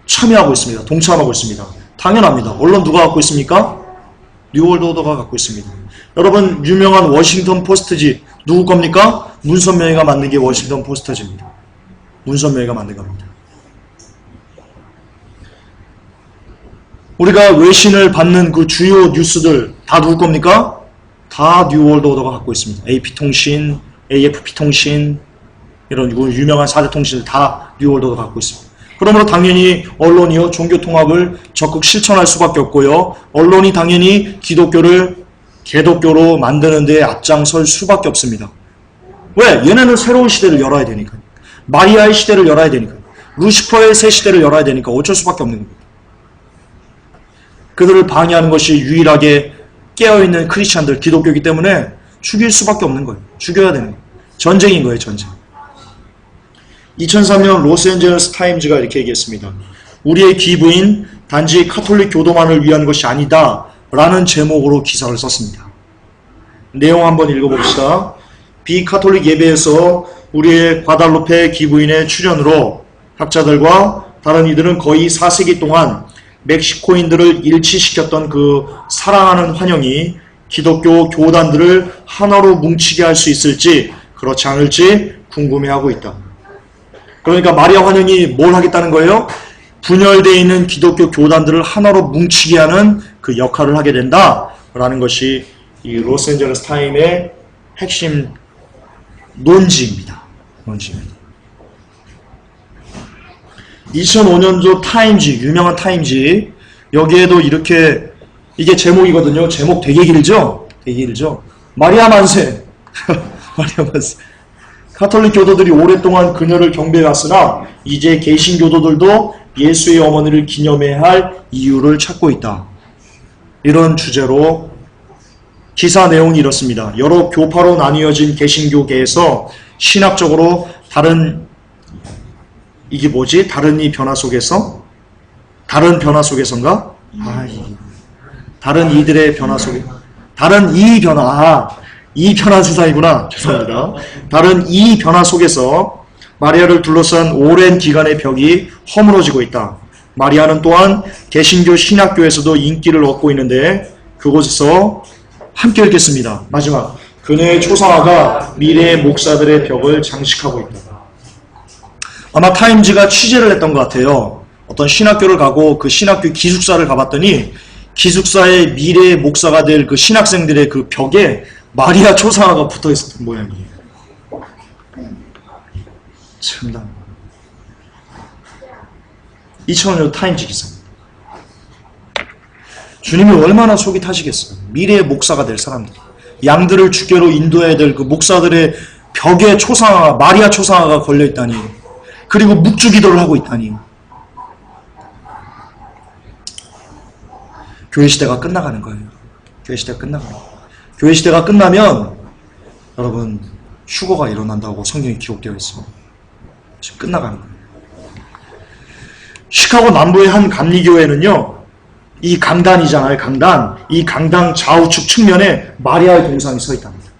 S1: 참여하고 있습니다. 동참하고 있습니다. 당연합니다. 언론 누가 갖고 있습니까? 뉴월드 오더가 갖고 있습니다. 여러분, 유명한 워싱턴 포스트지 누구 겁니까? 문선명이가 만든 게 워싱턴 포스트지입니다. 문선명이가 만든 겁니다. 우리가 외신을 받는 그 주요 뉴스들 다 누구 겁니까? 다 뉴월드 오더가 갖고 있습니다. AP통신, AFP통신, 이런 유명한 4대 통신들 다 뉴월드 오더가 갖고 있습니다. 그러므로 당연히 언론이요, 종교통합을 적극 실천할 수밖에 없고요, 언론이 당연히 기독교를 개독교로 만드는 데 앞장설 수밖에 없습니다. 왜? 얘네는 새로운 시대를 열어야 되니까. 마리아의 시대를 열어야 되니까. 루시퍼의 새 시대를 열어야 되니까 어쩔 수밖에 없는 겁니다. 그들을 방해하는 것이 유일하게 깨어있는 크리스찬들, 기독교이기 때문에 죽일 수밖에 없는 거예요. 죽여야 되는 거예요. 전쟁인 거예요, 전쟁. 2003년 로스앤젤레스 타임즈가 이렇게 얘기했습니다. 우리의 기부인 단지 카톨릭 교도만을 위한 것이 아니다 라는 제목으로 기사를 썼습니다. 내용 한번 읽어봅시다. 비카톨릭 예배에서 우리의 과달로페 기부인의 출연으로 학자들과 다른 이들은 거의 4세기 동안 멕시코인들을 일치시켰던 그 사랑하는 환영이 기독교 교단들을 하나로 뭉치게 할 수 있을지 그렇지 않을지 궁금해하고 있다. 그러니까 마리아 환영이 뭘 하겠다는 거예요? 분열되어 있는 기독교 교단들을 하나로 뭉치게 하는 그 역할을 하게 된다라는 것이 이 로스앤젤레스 타임의 핵심 논지입니다. 논지입니다. 2005년도 타임지, 유명한 타임지, 여기에도 이렇게, 이게 제목이거든요. 제목 되게 길죠? 되게 길죠? 마리아 만세. 마리아 만세. 카톨릭 교도들이 오랫동안 그녀를 경배해왔으나 이제 개신교도들도 예수의 어머니를 기념해야 할 이유를 찾고 있다. 이런 주제로 기사 내용이 이렇습니다. 여러 교파로 나뉘어진 개신교계에서 신학적으로 다른 이게 뭐지? 다른 이 변화 속에서? 다른 변화 속에서인가? 다른 이들의 변화 속에 다른 이 변화 이 변화 세상이구나. 죄송합니다. 다른 이 변화 속에서 마리아를 둘러싼 오랜 기간의 벽이 허물어지고 있다. 마리아는 또한 개신교 신학교에서도 인기를 얻고 있는데 그곳에서 함께 읽겠습니다. 마지막. 그녀의 초상화가 미래의 목사들의 벽을 장식하고 있다. 아마 타임즈가 취재를 했던 것 같아요. 어떤 신학교를 가고 그 신학교 기숙사를 가봤더니 기숙사의 미래의 목사가 될 그 신학생들의 그 벽에 마리아 초상화가 붙어 있었던 모양이에요. 참나. 2005년 타임즈 기사입니다. 주님이 얼마나 속이 타시겠어요. 미래의 목사가 될 사람들. 양들을 주께로 인도해야 될 그 목사들의 벽에 초상화, 마리아 초상화가 걸려 있다니. 그리고 묵주 기도를 하고 있다니. 교회 시대가 끝나가는 거예요. 교회 시대가 끝나가는 거예요. 교회 시대가 끝나면 여러분 휴거가 일어난다고 성경에 기록되어 있어요. 지금 끝나가는 거예요. 시카고 남부의 한 감리교회는요, 이 강단이잖아요, 강단. 이 강당 좌우측 측면에 마리아의 동상이 서 있답니다.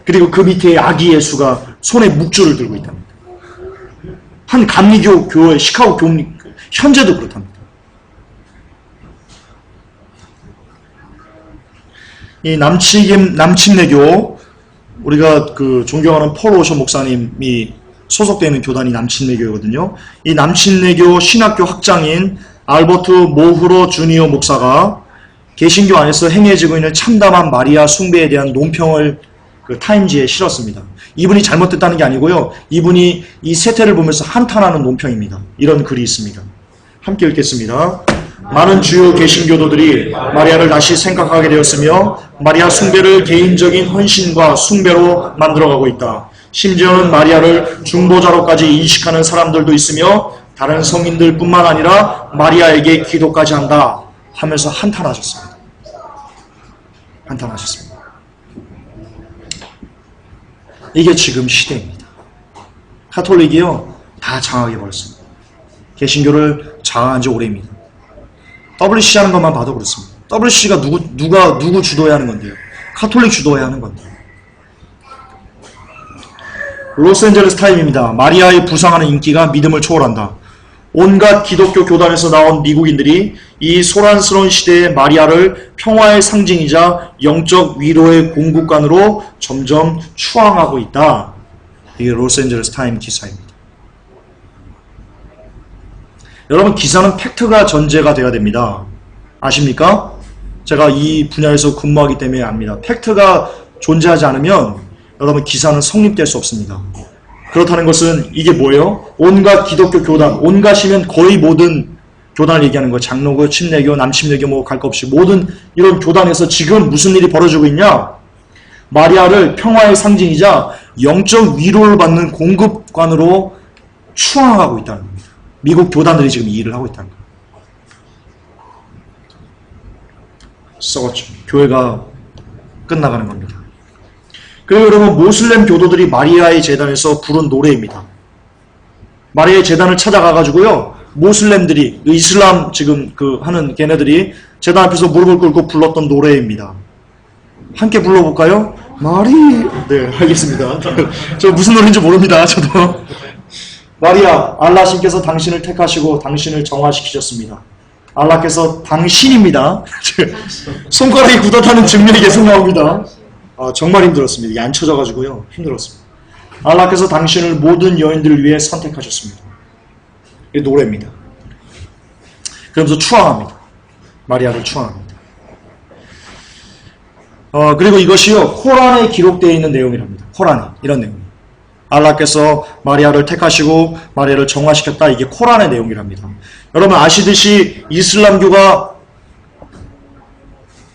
S1: 그리고 그 밑에 아기 예수가 손에 묵주를 들고 있답니다. 한 감리교 교회, 시카고 교회, 현재도 그렇답니다. 이 남침내교, 우리가 그 존경하는 폴 오셔 목사님이 소속되어 있는 교단이 남침내교거든요. 이 남침내교 신학교 학장인 알버트 모후로 주니어 목사가 개신교 안에서 행해지고 있는 참담한 마리아 숭배에 대한 논평을 그 타임지에 실었습니다. 이분이 잘못됐다는 게 아니고요. 이분이 이 세태를 보면서 한탄하는 논평입니다. 이런 글이 있습니다. 함께 읽겠습니다. 많은 주요 개신교도들이 마리아를 다시 생각하게 되었으며 마리아 숭배를 개인적인 헌신과 숭배로 만들어가고 있다. 심지어는 마리아를 중보자로까지 인식하는 사람들도 있으며 다른 성인들 뿐만 아니라 마리아에게 기도까지 한다 하면서 한탄하셨습니다. 한탄하셨습니다. 이게 지금 시대입니다. 카톨릭이요, 다 장악해 버렸습니다. 개신교를 장악한 지 오래입니다. WC 하는 것만 봐도 그렇습니다. WC가 누구 주도해야 하는 건데요? 카톨릭 주도해야 하는 건데요. 로스앤젤레스 타임입니다. 마리아의 부상하는 인기가 믿음을 초월한다. 온갖 기독교 교단에서 나온 미국인들이 이 소란스러운 시대의 마리아를 평화의 상징이자 영적 위로의 공급관으로 점점 추앙하고 있다. 이게 로스앤젤레스 타임 기사입니다. 여러분, 기사는 팩트가 전제가 돼야 됩니다. 아십니까? 제가 이 분야에서 근무하기 때문에 압니다. 팩트가 존재하지 않으면 여러분 기사는 성립될 수 없습니다. 그렇다는 것은 이게 뭐예요? 온갖 기독교 교단, 온갖이면 거의 모든 교단을 얘기하는 거예요. 장로교, 침례교, 남침례교 뭐 갈 것 없이 모든 이런 교단에서 지금 무슨 일이 벌어지고 있냐? 마리아를 평화의 상징이자 영적 위로를 받는 공급관으로 추앙하고 있다는 겁니다. 미국 교단들이 지금 이 일을 하고 있다는 거예요. 썩었죠. 교회가 끝나가는 겁니다. 그리고 여러분, 모슬렘 교도들이 마리아의 재단에서 부른 노래입니다. 마리아의 재단을 찾아가가지고요, 모슬렘들이, 이슬람 지금 하는 걔네들이 재단 앞에서 무릎을 꿇고 불렀던 노래입니다. 함께 불러볼까요? 네, 알겠습니다. 저 무슨 노래인지 모릅니다, 저도. 마리아, 알라 신께서 당신을 택하시고 당신을 정화시키셨습니다. 알라께서 당신입니다. 손가락이 굳었다는 증명이 계속 나옵니다. 정말 힘들었습니다. 이게 안 쳐져가지고요. 힘들었습니다. 알라께서 당신을 모든 여인들을 위해 선택하셨습니다. 이게 노래입니다. 그러면서 추앙합니다. 마리아를 추앙합니다. 그리고 이것이요, 코란에 기록되어 있는 내용이랍니다. 코란에 이런 내용. 알라께서 마리아를 택하시고 마리아를 정화시켰다. 이게 코란의 내용이랍니다. 여러분 아시듯이 이슬람교가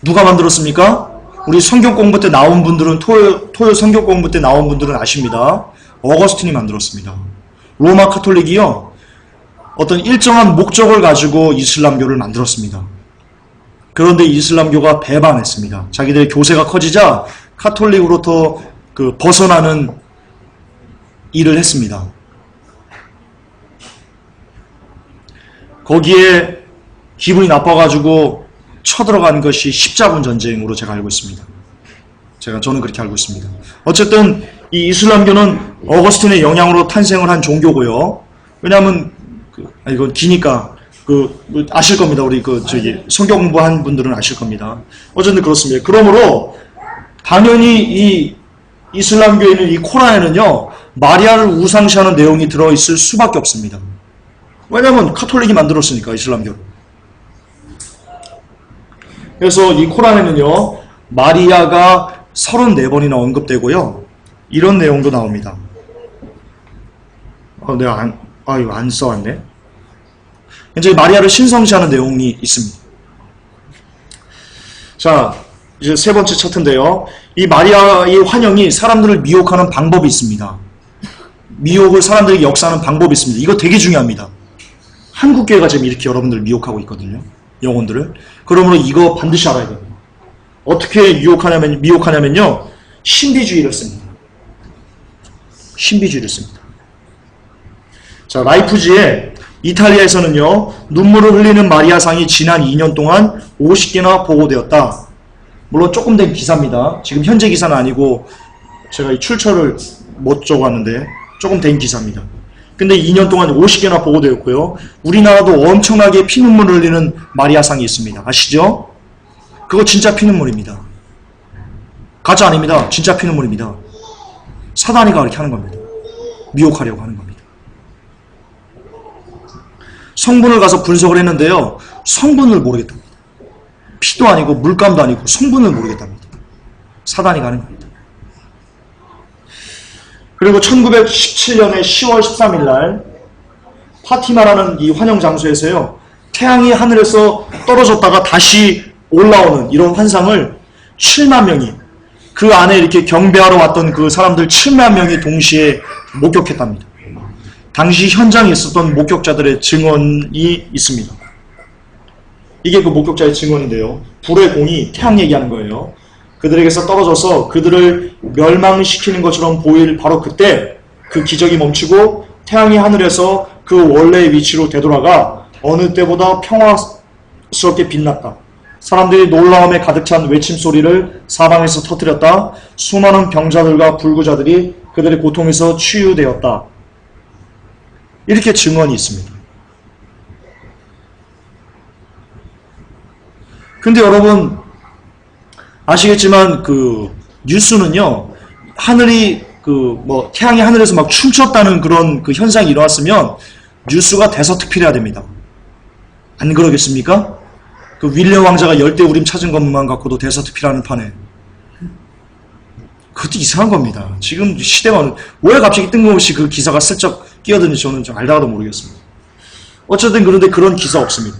S1: 누가 만들었습니까? 우리 성경 공부 때 나온 분들은 토요 성경 공부 때 나온 분들은 아십니다. 어거스틴이 만들었습니다. 로마 카톨릭이요, 어떤 일정한 목적을 가지고 이슬람교를 만들었습니다. 그런데 이슬람교가 배반했습니다. 자기들의 교세가 커지자 카톨릭으로부터 벗어나는 일을 했습니다. 거기에 기분이 나빠가지고 쳐들어간 것이 십자군 전쟁으로 제가 알고 있습니다. 저는 그렇게 알고 있습니다. 어쨌든 이 이슬람교는 어거스틴의 영향으로 탄생을 한 종교고요. 왜냐하면 이건 기니까 아실 겁니다. 우리 성경 공부한 분들은 아실 겁니다. 어쨌든 그렇습니다. 그러므로 당연히 이 이슬람교에는 이 코란에는요, 마리아를 우상시하는 내용이 들어있을 수밖에 없습니다. 왜냐하면 카톨릭이 만들었으니까, 이슬람교를. 그래서 이 코란에는요, 마리아가 34번이나 언급되고요, 이런 내용도 나옵니다. 내가 이거 안 써왔네. 이제 마리아를 신성시하는 내용이 있습니다. 자, 이제 세 번째 차트인데요. 이 마리아의 환영이 사람들을 미혹하는 방법이 있습니다. 미혹을 사람들에게 역사하는 방법이 있습니다. 이거 되게 중요합니다. 한국교회가 지금 이렇게 여러분들을 미혹하고 있거든요. 영혼들을. 그러므로 이거 반드시 알아야 됩니다. 어떻게 미혹하냐면요. 신비주의를 씁니다. 신비주의를 씁니다. 자, 라이프지에 이탈리아에서는요. 눈물을 흘리는 마리아상이 지난 2년 동안 50개나 보고되었다. 물론 조금 된 기사입니다. 지금 현재 기사는 아니고 제가 이 출처를 못 적어왔는데 조금 된 기사입니다. 근데 2년 동안 50개나 보고되었고요. 우리나라도 엄청나게 피눈물을 흘리는 마리아상이 있습니다. 아시죠? 그거 진짜 피눈물입니다. 가짜 아닙니다. 진짜 피눈물입니다. 사단이가 그렇게 하는 겁니다. 미혹하려고 하는 겁니다. 성분을 가서 분석을 했는데요. 성분을 모르겠답니다. 피도 아니고 물감도 아니고 성분을 모르겠답니다. 사단이 가는 겁니다. 그리고 1917년에 10월 13일 날 파티마라는 이 환영 장소에서요. 태양이 하늘에서 떨어졌다가 다시 올라오는 이런 환상을 7만 명이 그 안에 이렇게 경배하러 왔던 그 사람들 7만 명이 동시에 목격했답니다. 당시 현장에 있었던 목격자들의 증언이 있습니다. 이게 그 목격자의 증언인데요. 불의 공이 태양 얘기하는 거예요. 그들에게서 떨어져서 그들을 멸망시키는 것처럼 보일 바로 그때 그 기적이 멈추고 태양이 하늘에서 그 원래의 위치로 되돌아가 어느 때보다 평화스럽게 빛났다. 사람들이 놀라움에 가득 찬 외침소리를 사방에서 터뜨렸다. 수많은 병자들과 불구자들이 그들의 고통에서 치유되었다. 이렇게 증언이 있습니다. 근데 여러분 아시겠지만 그 뉴스는요. 하늘이 태양이 하늘에서 막 춤췄다는 그런 그 현상이 일어났으면 뉴스가 대서특필해야 됩니다. 안 그러겠습니까? 그 윌리엄 왕자가 열대우림 찾은 것만 갖고도 대서특필하는 판에 그것도 이상한 겁니다. 지금 시대가 왜 갑자기 뜬금없이 그 기사가 슬쩍 끼어드는지 저는 좀 알다가도 모르겠습니다. 어쨌든 그런데 그런 기사 없습니다.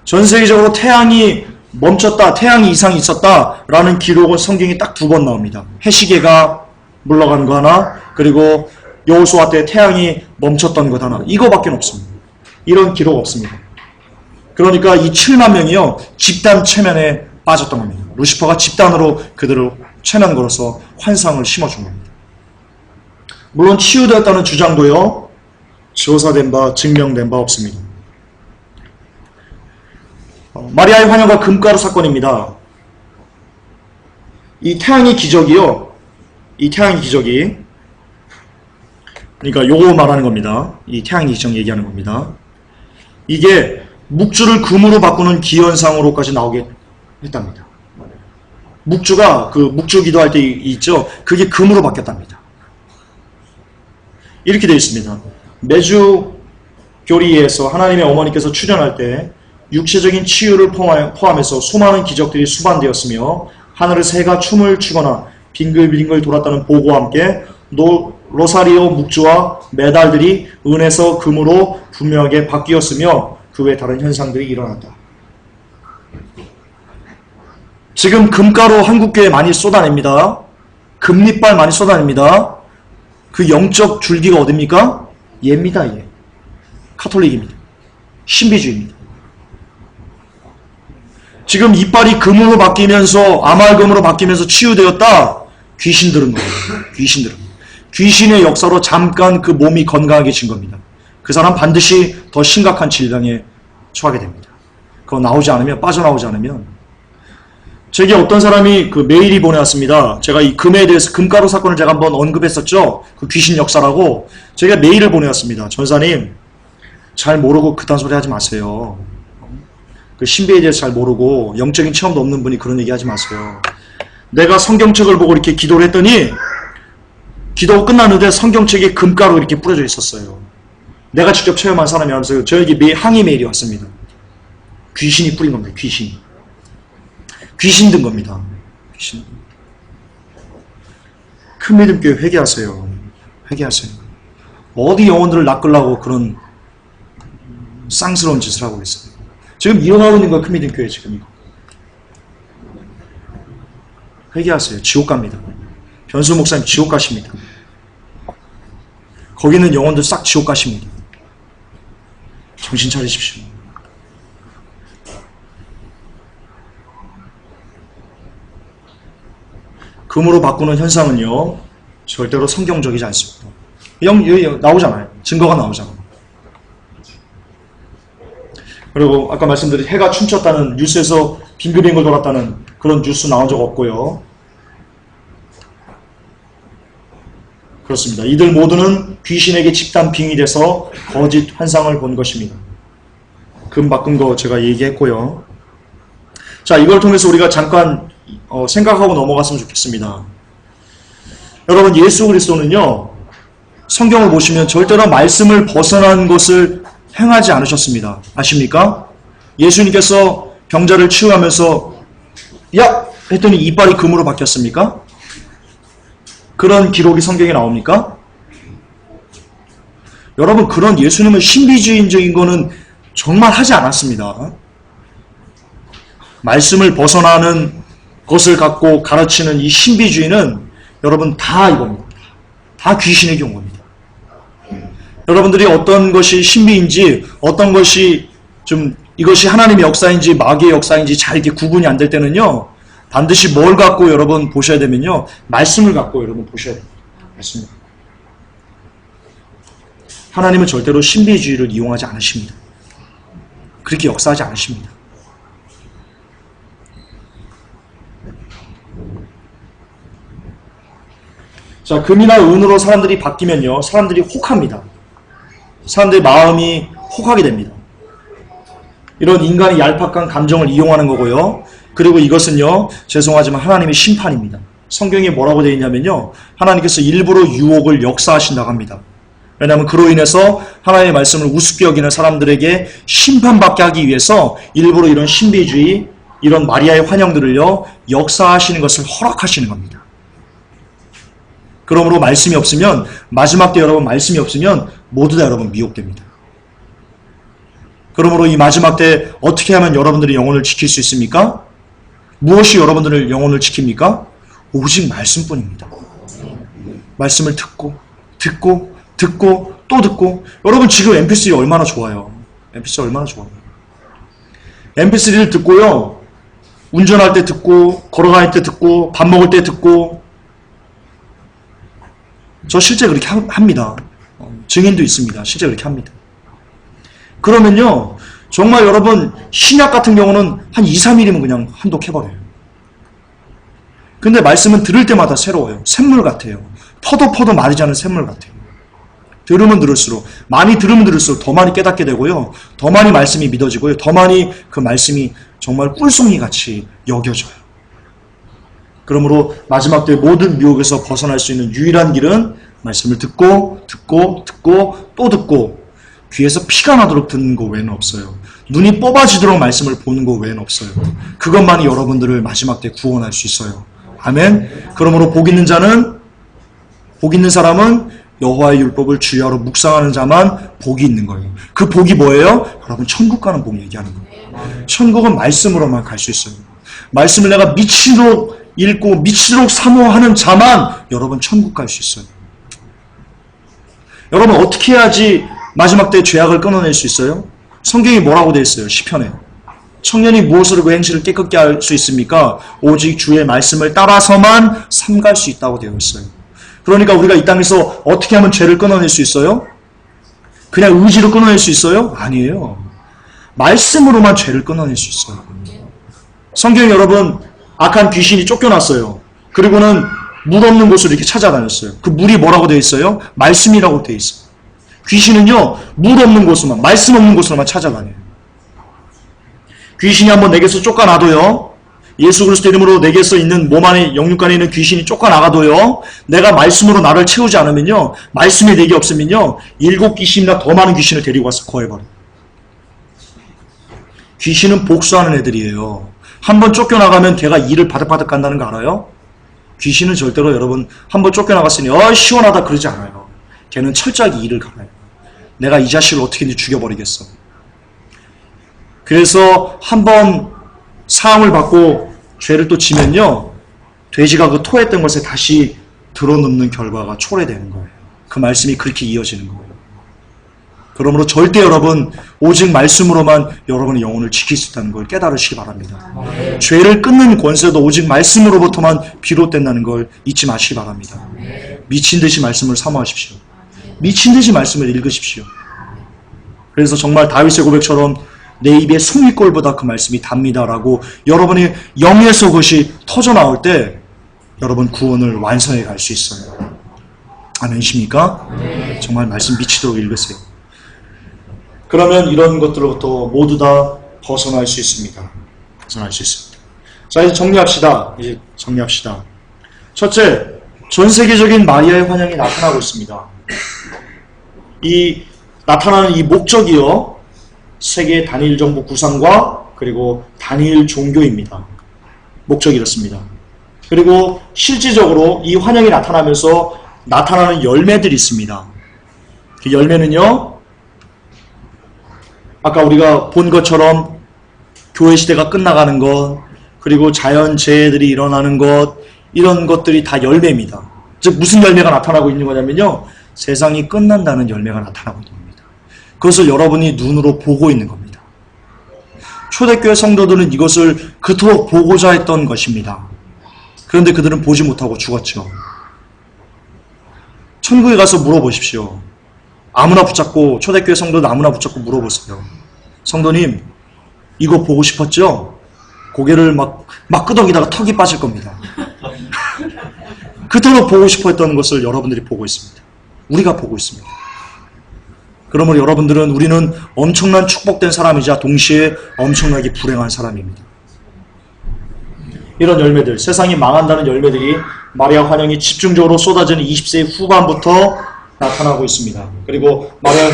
S1: 전 세계적으로 태양이 멈췄다, 태양이 이상이 있었다 라는 기록은 성경에 딱 2번 나옵니다. 해시계가 물러간 거 하나, 그리고 여호수아 때 태양이 멈췄던 것 하나. 이거밖에 없습니다. 이런 기록 없습니다. 그러니까 이 7만 명이요 집단 최면에 빠졌던 겁니다. 루시퍼가 집단으로 그들을 최면 걸어서 환상을 심어준 겁니다. 물론 치유되었다는 주장도요 조사된 바, 증명된 바 없습니다. 마리아의 환영과 금가루 사건입니다. 이 태양의 기적이요. 이 태양의 기적이 그러니까 요거 말하는 겁니다. 이 태양의 기적 얘기하는 겁니다. 이게 묵주를 금으로 바꾸는 기현상으로까지 나오게 했답니다. 묵주가 그 묵주 기도할 때 있죠. 그게 금으로 바뀌었답니다. 이렇게 되어 있습니다. 매주 교리에서 하나님의 어머니께서 출현할 때 육체적인 치유를 포함해서 수많은 기적들이 수반되었으며 하늘의 새가 춤을 추거나 빙글빙글 돌았다는 보고와 함께 로사리오 묵주와 메달들이 은에서 금으로 분명하게 바뀌었으며 그 외 다른 현상들이 일어났다. 지금 금가루 한국교회에 많이 쏟아냅니다. 금리빨 많이 쏟아냅니다. 그 영적 줄기가 어딥니까? 얘입니다. 얘. 카톨릭입니다. 신비주의입니다. 지금 이빨이 금으로 바뀌면서 아말금으로 바뀌면서 치유되었다. 귀신 들은 거예요. 귀신 들은 거예요. 귀신의 역사로 잠깐 그 몸이 건강해진 겁니다. 그 사람 반드시 더 심각한 질병에 처하게 됩니다. 그거 나오지 않으면, 빠져나오지 않으면. 제게 어떤 사람이 그 메일이 보내왔습니다. 제가 이 금에 대해서, 금가루 사건을 제가 한번 언급했었죠. 그 귀신 역사라고. 제가 메일을 보내왔습니다. 전사님, 잘 모르고 그딴 소리 하지 마세요. 그 신비에 대해서 잘 모르고 영적인 체험도 없는 분이 그런 얘기 하지 마세요. 내가 성경책을 보고 이렇게 기도를 했더니 기도가 끝났는데 성경책에 금가루 이렇게 뿌려져 있었어요. 내가 직접 체험한 사람이 하면서 저에게 항의 메일이 왔습니다. 귀신이 뿌린 겁니다. 귀신이. 귀신 든 겁니다. 귀신. 큰 믿음교회 회개하세요. 회개하세요. 어디 영혼들을 낚으려고 그런 쌍스러운 짓을 하고 있어요. 지금 일어나고 있는 거예요. 큰 믿음 교회 지금 이거. 회개하세요. 지옥 갑니다. 변수 목사님 지옥 가십니다. 거기 있는 영혼들 싹 지옥 가십니다. 정신 차리십시오. 금으로 바꾸는 현상은요, 절대로 성경적이지 않습니다. 여기 나오잖아요. 증거가 나오잖아요. 그리고 아까 말씀드린 해가 춤췄다는 뉴스에서 빙글빙글 돌았다는 그런 뉴스 나온 적 없고요. 그렇습니다. 이들 모두는 귀신에게 집단 빙의돼서 거짓 환상을 본 것입니다. 금 바꾼 거 제가 얘기했고요. 자, 이걸 통해서 우리가 잠깐 생각하고 넘어갔으면 좋겠습니다. 여러분, 예수 그리스도는요, 성경을 보시면 절대로 말씀을 벗어난 것을 행하지 않으셨습니다. 아십니까? 예수님께서 병자를 치유하면서 야! 했더니 이빨이 금으로 바뀌었습니까? 그런 기록이 성경에 나옵니까? 여러분, 그런 예수님은 신비주의적인 거는 정말 하지 않았습니다. 말씀을 벗어나는 것을 갖고 가르치는 이 신비주의는 여러분 다 이겁니다. 다 귀신의 경우입니다. 여러분들이 어떤 것이 신비인지, 어떤 것이 좀 이것이 하나님의 역사인지 마귀의 역사인지 잘 이렇게 구분이 안 될 때는요, 반드시 뭘 갖고 여러분 보셔야 되면요, 말씀을 갖고 여러분 보셔야 됩니다. 말씀. 하나님은 절대로 신비주의를 이용하지 않으십니다. 그렇게 역사하지 않으십니다. 자, 금이나 은으로 사람들이 바뀌면요, 사람들이 혹합니다. 사람들의 마음이 혹하게 됩니다. 이런 인간의 얄팍한 감정을 이용하는 거고요. 그리고 이것은요, 죄송하지만 하나님의 심판입니다. 성경에 뭐라고 되어 있냐면요, 하나님께서 일부러 유혹을 역사하신다고 합니다. 왜냐하면 그로 인해서 하나님의 말씀을 우습게 여기는 사람들에게 심판받게 하기 위해서 일부러 이런 신비주의, 이런 마리아의 환영들을요, 역사하시는 것을 허락하시는 겁니다. 그러므로 말씀이 없으면, 마지막 때 여러분 말씀이 없으면 모두 다 여러분 미혹됩니다. 그러므로 이 마지막 때 어떻게 하면 여러분들이 영혼을 지킬 수 있습니까? 무엇이 여러분들을 영혼을 지킵니까? 오직 말씀뿐입니다. 말씀을 듣고 또 듣고. 여러분 지금 mp3 얼마나 좋아요. mp3 얼마나 좋아요. mp3를 듣고요, 운전할 때 듣고, 걸어갈 때 듣고, 밥 먹을 때 듣고. 저 실제 그렇게 합니다. 증인도 있습니다. 실제 그렇게 합니다. 그러면요, 정말 여러분 신약 같은 경우는 한 2, 3일이면 그냥 한독해버려요. 근데 말씀은 들을 때마다 새로워요. 샘물 같아요. 퍼도 마르지 않은 샘물 같아요. 들으면 들을수록, 많이 들으면 들을수록 더 많이 깨닫게 되고요, 더 많이 말씀이 믿어지고요, 더 많이 그 말씀이 정말 꿀송이같이 여겨져요. 그러므로 마지막 때 모든 미혹에서 벗어날 수 있는 유일한 길은 말씀을 듣고 또 듣고, 귀에서 피가 나도록 듣는 거 외에는 없어요. 눈이 뽑아지도록 말씀을 보는 거 외에는 없어요. 그것만이 여러분들을 마지막 때 구원할 수 있어요. 아멘. 그러므로 복 있는 사람은 여호와의 율법을 주야로 묵상하는 자만 복이 있는 거예요. 그 복이 뭐예요? 여러분 천국 가는 복 얘기하는 거예요. 천국은 말씀으로만 갈 수 있어요. 말씀을 내가 미치도록 읽고 미치도록 사모하는 자만 여러분 천국 갈 수 있어요. 여러분 어떻게 해야지 마지막 때 죄악을 끊어낼 수 있어요? 성경이 뭐라고 되어 있어요? 시편에. 청년이 무엇으로 그 행실을 깨끗게 할 수 있습니까? 오직 주의 말씀을 따라서만 삼갈 수 있다고 되어 있어요. 그러니까 우리가 이 땅에서 어떻게 하면 죄를 끊어낼 수 있어요? 그냥 의지로 끊어낼 수 있어요? 아니에요. 말씀으로만 죄를 끊어낼 수 있어요. 성경에 여러분 악한 귀신이 쫓겨났어요. 그리고는 물 없는 곳으로 이렇게 찾아다녔어요. 그 물이 뭐라고 되어 있어요? 말씀이라고 되어 있어요. 귀신은요, 물 없는 곳으로만, 말씀 없는 곳으로만 찾아다녀요. 귀신이 한번 내게서 쫓겨나도요, 예수 그리스도 이름으로 내게서 있는 몸 안에, 영육간에 있는 귀신이 쫓겨나가도요, 내가 말씀으로 나를 채우지 않으면요, 말씀이 내게 없으면요, 7 귀신이나 더 많은 귀신을 데리고 와서 거해버려요. 귀신은 복수하는 애들이에요. 한번 쫓겨나가면 걔가 일을 바득바득 간다는 거 알아요? 귀신은 절대로 여러분 한번 쫓겨나갔으니 시원하다 그러지 않아요. 걔는 철저하게 일을 갈아요. 내가 이 자식을 어떻게든지 죽여버리겠어. 그래서 한번 사함을 받고 죄를 또 지면요, 돼지가 그 토했던 것에 다시 들어눕는 결과가 초래되는 거예요. 그 말씀이 그렇게 이어지는 거예요. 그러므로 절대 여러분 오직 말씀으로만 여러분의 영혼을 지킬 수 있다는 걸 깨달으시기 바랍니다. 죄를 끊는 권세도 오직 말씀으로부터만 비롯된다는 걸 잊지 마시기 바랍니다. 미친 듯이 말씀을 사모하십시오. 미친 듯이 말씀을 읽으십시오. 그래서 정말 다윗의 고백처럼 내 입에 송이골보다 그 말씀이 답니다라고 여러분의 영에서 그것이 터져나올 때 여러분 구원을 완성해 갈 수 있어요. 아멘이십니까? 정말 말씀 미치도록 읽으세요. 그러면 이런 것들로부터 모두 다 벗어날 수 있습니다. 벗어날 수 있습니다. 자, 이제 정리합시다. 첫째, 전 세계적인 마리아의 환영이 나타나고 있습니다. 이 나타나는 이 목적이요, 세계 단일 정부 구상과 그리고 단일 종교입니다. 목적이 이렇습니다. 그리고 실질적으로 이 환영이 나타나면서 나타나는 열매들이 있습니다. 그 열매는요, 아까 우리가 본 것처럼 교회 시대가 끝나가는 것, 그리고 자연재해들이 일어나는 것, 이런 것들이 다 열매입니다. 즉 무슨 열매가 나타나고 있는 거냐면요, 세상이 끝난다는 열매가 나타나고 있는 겁니다. 그것을 여러분이 눈으로 보고 있는 겁니다. 초대교회 성도들은 이것을 그토록 보고자 했던 것입니다. 그런데 그들은 보지 못하고 죽었죠. 천국에 가서 물어보십시오. 아무나 붙잡고, 초대교회 성도들 아무나 붙잡고 물어보세요. 성도님, 이거 보고 싶었죠? 고개를 막 끄덕이다가 턱이 빠질 겁니다. 그토록 보고 싶어 했던 것을 여러분들이 보고 있습니다. 우리가 보고 있습니다. 그러므로 여러분들은, 우리는 엄청난 축복된 사람이자 동시에 엄청나게 불행한 사람입니다. 이런 열매들, 세상이 망한다는 열매들이 마리아 환영이 집중적으로 쏟아지는 20세 후반부터 나타나고 있습니다. 그리고 마리아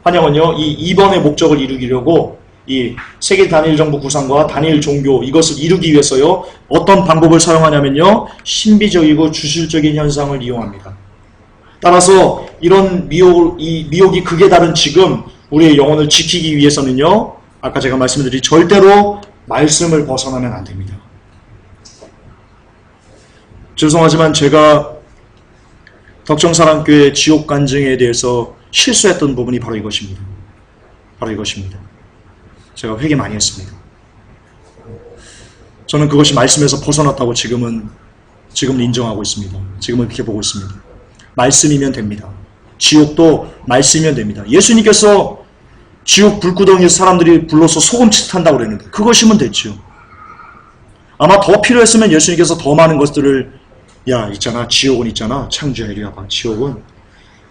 S1: 환영은요, 이 2번의 목적을 이루기려고 이 세계 단일 정부 구상과 단일 종교, 이것을 이루기 위해서요, 어떤 방법을 사용하냐면요, 신비적이고 주술적인 현상을 이용합니다. 따라서 이런 미혹이 극에 달한 지금 우리의 영혼을 지키기 위해서는요, 아까 제가 말씀드린 절대로 말씀을 벗어나면 안 됩니다. 죄송하지만 제가 덕정사랑교회 지옥 간증에 대해서 실수했던 부분이 바로 이것입니다. 제가 회개 많이 했습니다. 저는 그것이 말씀에서 벗어났다고 지금은 인정하고 있습니다. 지금은 그렇게 보고 있습니다. 말씀이면 됩니다. 지옥도 말씀이면 됩니다. 예수님께서 지옥 불구덩이에서 사람들이 불러서 소금치 탄다고 그랬는데 그것이면 됐죠. 아마 더 필요했으면 예수님께서 더 많은 것들을, 야, 있잖아, 지옥은 있잖아, 창조야, 이리 와봐. 지옥은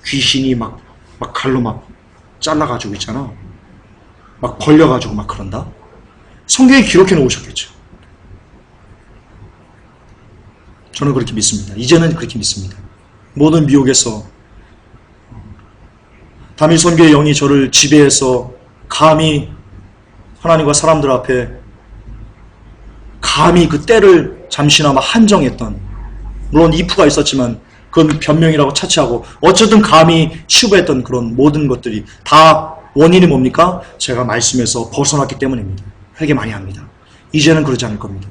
S1: 귀신이 막 칼로 막 잘라가지고 있잖아, 막 벌려가지고 막 그런다. 성경에 기록해 놓으셨겠죠. 저는 그렇게 믿습니다. 이제는 그렇게 믿습니다. 모든 미혹에서 다윗 선교의 영이 저를 지배해서 감히 하나님과 사람들 앞에 감히 그 때를 잠시나마 한정했던, 물론 if가 있었지만 그건 변명이라고 차치하고 어쨌든 감히 치부했던 그런 모든 것들이 다 원인이 뭡니까? 제가 말씀에서 벗어났기 때문입니다. 회개 많이 합니다. 이제는 그러지 않을 겁니다.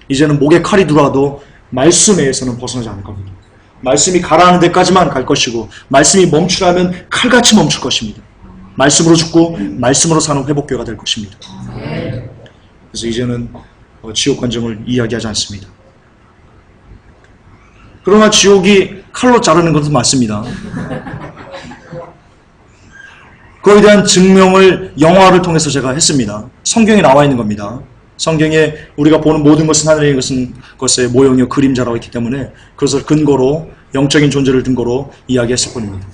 S1: 이제는 목에 칼이 들어와도 말씀에서는 벗어나지 않을 겁니다. 말씀이 가라앉는 데까지만 갈 것이고, 말씀이 멈추라면 칼같이 멈출 것입니다. 말씀으로 죽고 말씀으로 사는 회복교회가 될 것입니다. 그래서 이제는 지옥 간증을 이야기하지 않습니다. 그러나 지옥이 칼로 자르는 것은 맞습니다. 그거에 대한 증명을 영화를 통해서 제가 했습니다. 성경에 나와 있는 겁니다. 성경에 우리가 보는 모든 것은 하늘의 것의 모형이요 그림자라고 했기 때문에 그것을 근거로, 영적인 존재를 근거로 이야기했을 뿐입니다.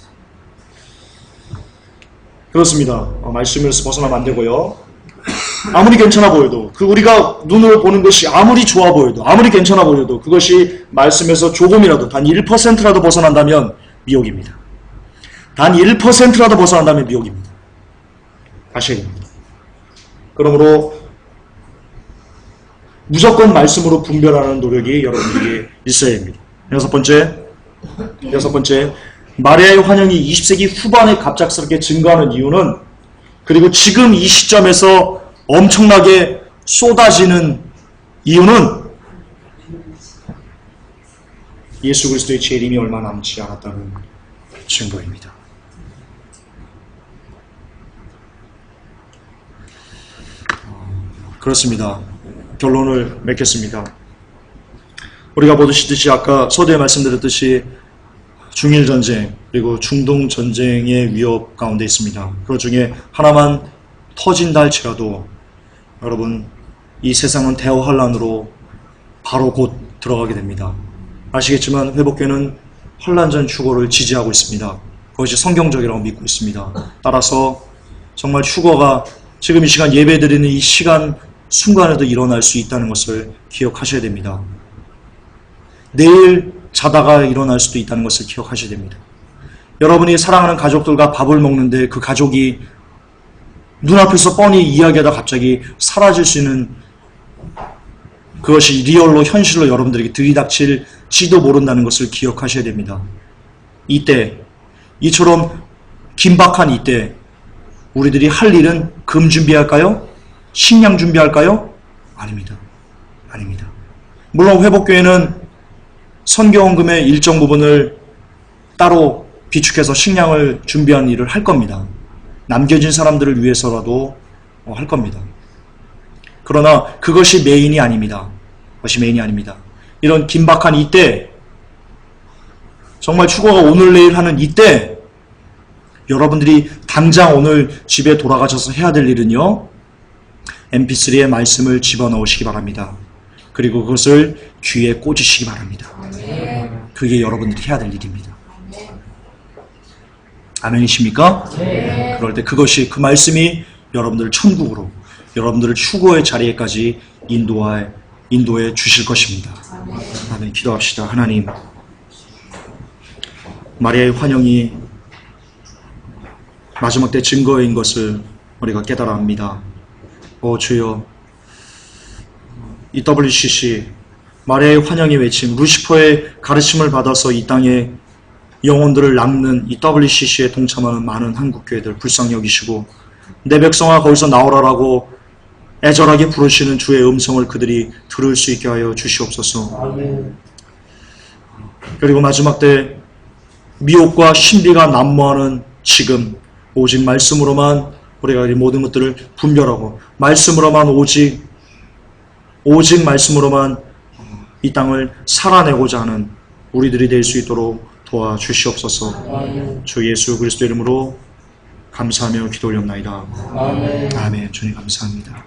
S1: 그렇습니다. 말씀에서 벗어나면 안 되고요. 아무리 괜찮아 보여도, 우리가 눈으로 보는 것이 아무리 좋아 보여도, 아무리 괜찮아 보여도 그것이 말씀에서 조금이라도, 단 1%라도 벗어난다면 미혹입니다. 단 1%라도 벗어난다면 미혹입니다. 아셔야 됩니다. 그러므로 무조건 말씀으로 분별하는 노력이 여러분에게 있어야 합니다. 여섯 번째, 마리아의 환영이 20세기 후반에 갑작스럽게 증가하는 이유는, 그리고 지금 이 시점에서 엄청나게 쏟아지는 이유는 예수 그리스도의 재림이 얼마 남지 않았다는 증거입니다. 그렇습니다. 결론을 맺겠습니다. 우리가 보듯이 아까 서두에 말씀드렸듯이 중일전쟁 그리고 중동전쟁의 위협 가운데 있습니다. 그 중에 하나만 터진다 할지라도 여러분 이 세상은 대환란으로 바로 곧 들어가게 됩니다. 아시겠지만 회복교회는 환란전 휴거를 지지하고 있습니다. 그것이 성경적이라고 믿고 있습니다. 따라서 정말 휴거가 지금 이 시간 예배드리는 이 시간 순간에도 일어날 수 있다는 것을 기억하셔야 됩니다. 내일 자다가 일어날 수도 있다는 것을 기억하셔야 됩니다. 여러분이 사랑하는 가족들과 밥을 먹는데 그 가족이 눈앞에서 뻔히 이야기하다 갑자기 사라질 수 있는 그것이 리얼로 현실로 여러분들에게 들이닥칠지도 모른다는 것을 기억하셔야 됩니다. 이때 이처럼 긴박한 이때 우리들이 할 일은 금 준비할까요? 식량 준비할까요? 아닙니다. 아닙니다. 물론 회복교회는 선교헌금의 일정 부분을 따로 비축해서 식량을 준비한 일을 할 겁니다. 남겨진 사람들을 위해서라도 할 겁니다. 그러나 그것이 메인이 아닙니다. 그것이 메인이 아닙니다. 이런 긴박한 이때, 정말 휴거가 오늘 내일 하는 이때 여러분들이 당장 오늘 집에 돌아가셔서 해야 될 일은요, mp3의 말씀을 집어넣으시기 바랍니다. 그리고 그것을 귀에 꽂으시기 바랍니다. 그게 여러분들이 해야 될 일입니다. 아멘이십니까? 그럴 때 그것이, 그 말씀이 여러분들을 천국으로, 여러분들을 휴거의 자리에까지 인도해 주실 것입니다. 아멘. 기도합시다. 하나님, 마리아의 환영이 마지막 때 증거인 것을 우리가 깨달아 합니다. 주여, EWCC 마리아의 환영의 외침, 루시퍼의 가르침을 받아서 이 땅에 영혼들을 낚는 EWCC에 동참하는 많은 한국교회들 불쌍히 여기시고, 내 백성아 거기서 나오라라고 애절하게 부르시는 주의 음성을 그들이 들을 수 있게 하여 주시옵소서. 아멘. 그리고 마지막 때 미혹과 신비가 난무하는 지금 오직 말씀으로만 우리가 이 모든 것들을 분별하고 말씀으로만 오직 말씀으로만 이 땅을 살아내고자 하는 우리들이 될 수 있도록 도와주시옵소서. 아멘. 주 예수 그리스도 이름으로 감사하며 기도 올렸나이다. 아멘. 아멘. 주님 감사합니다.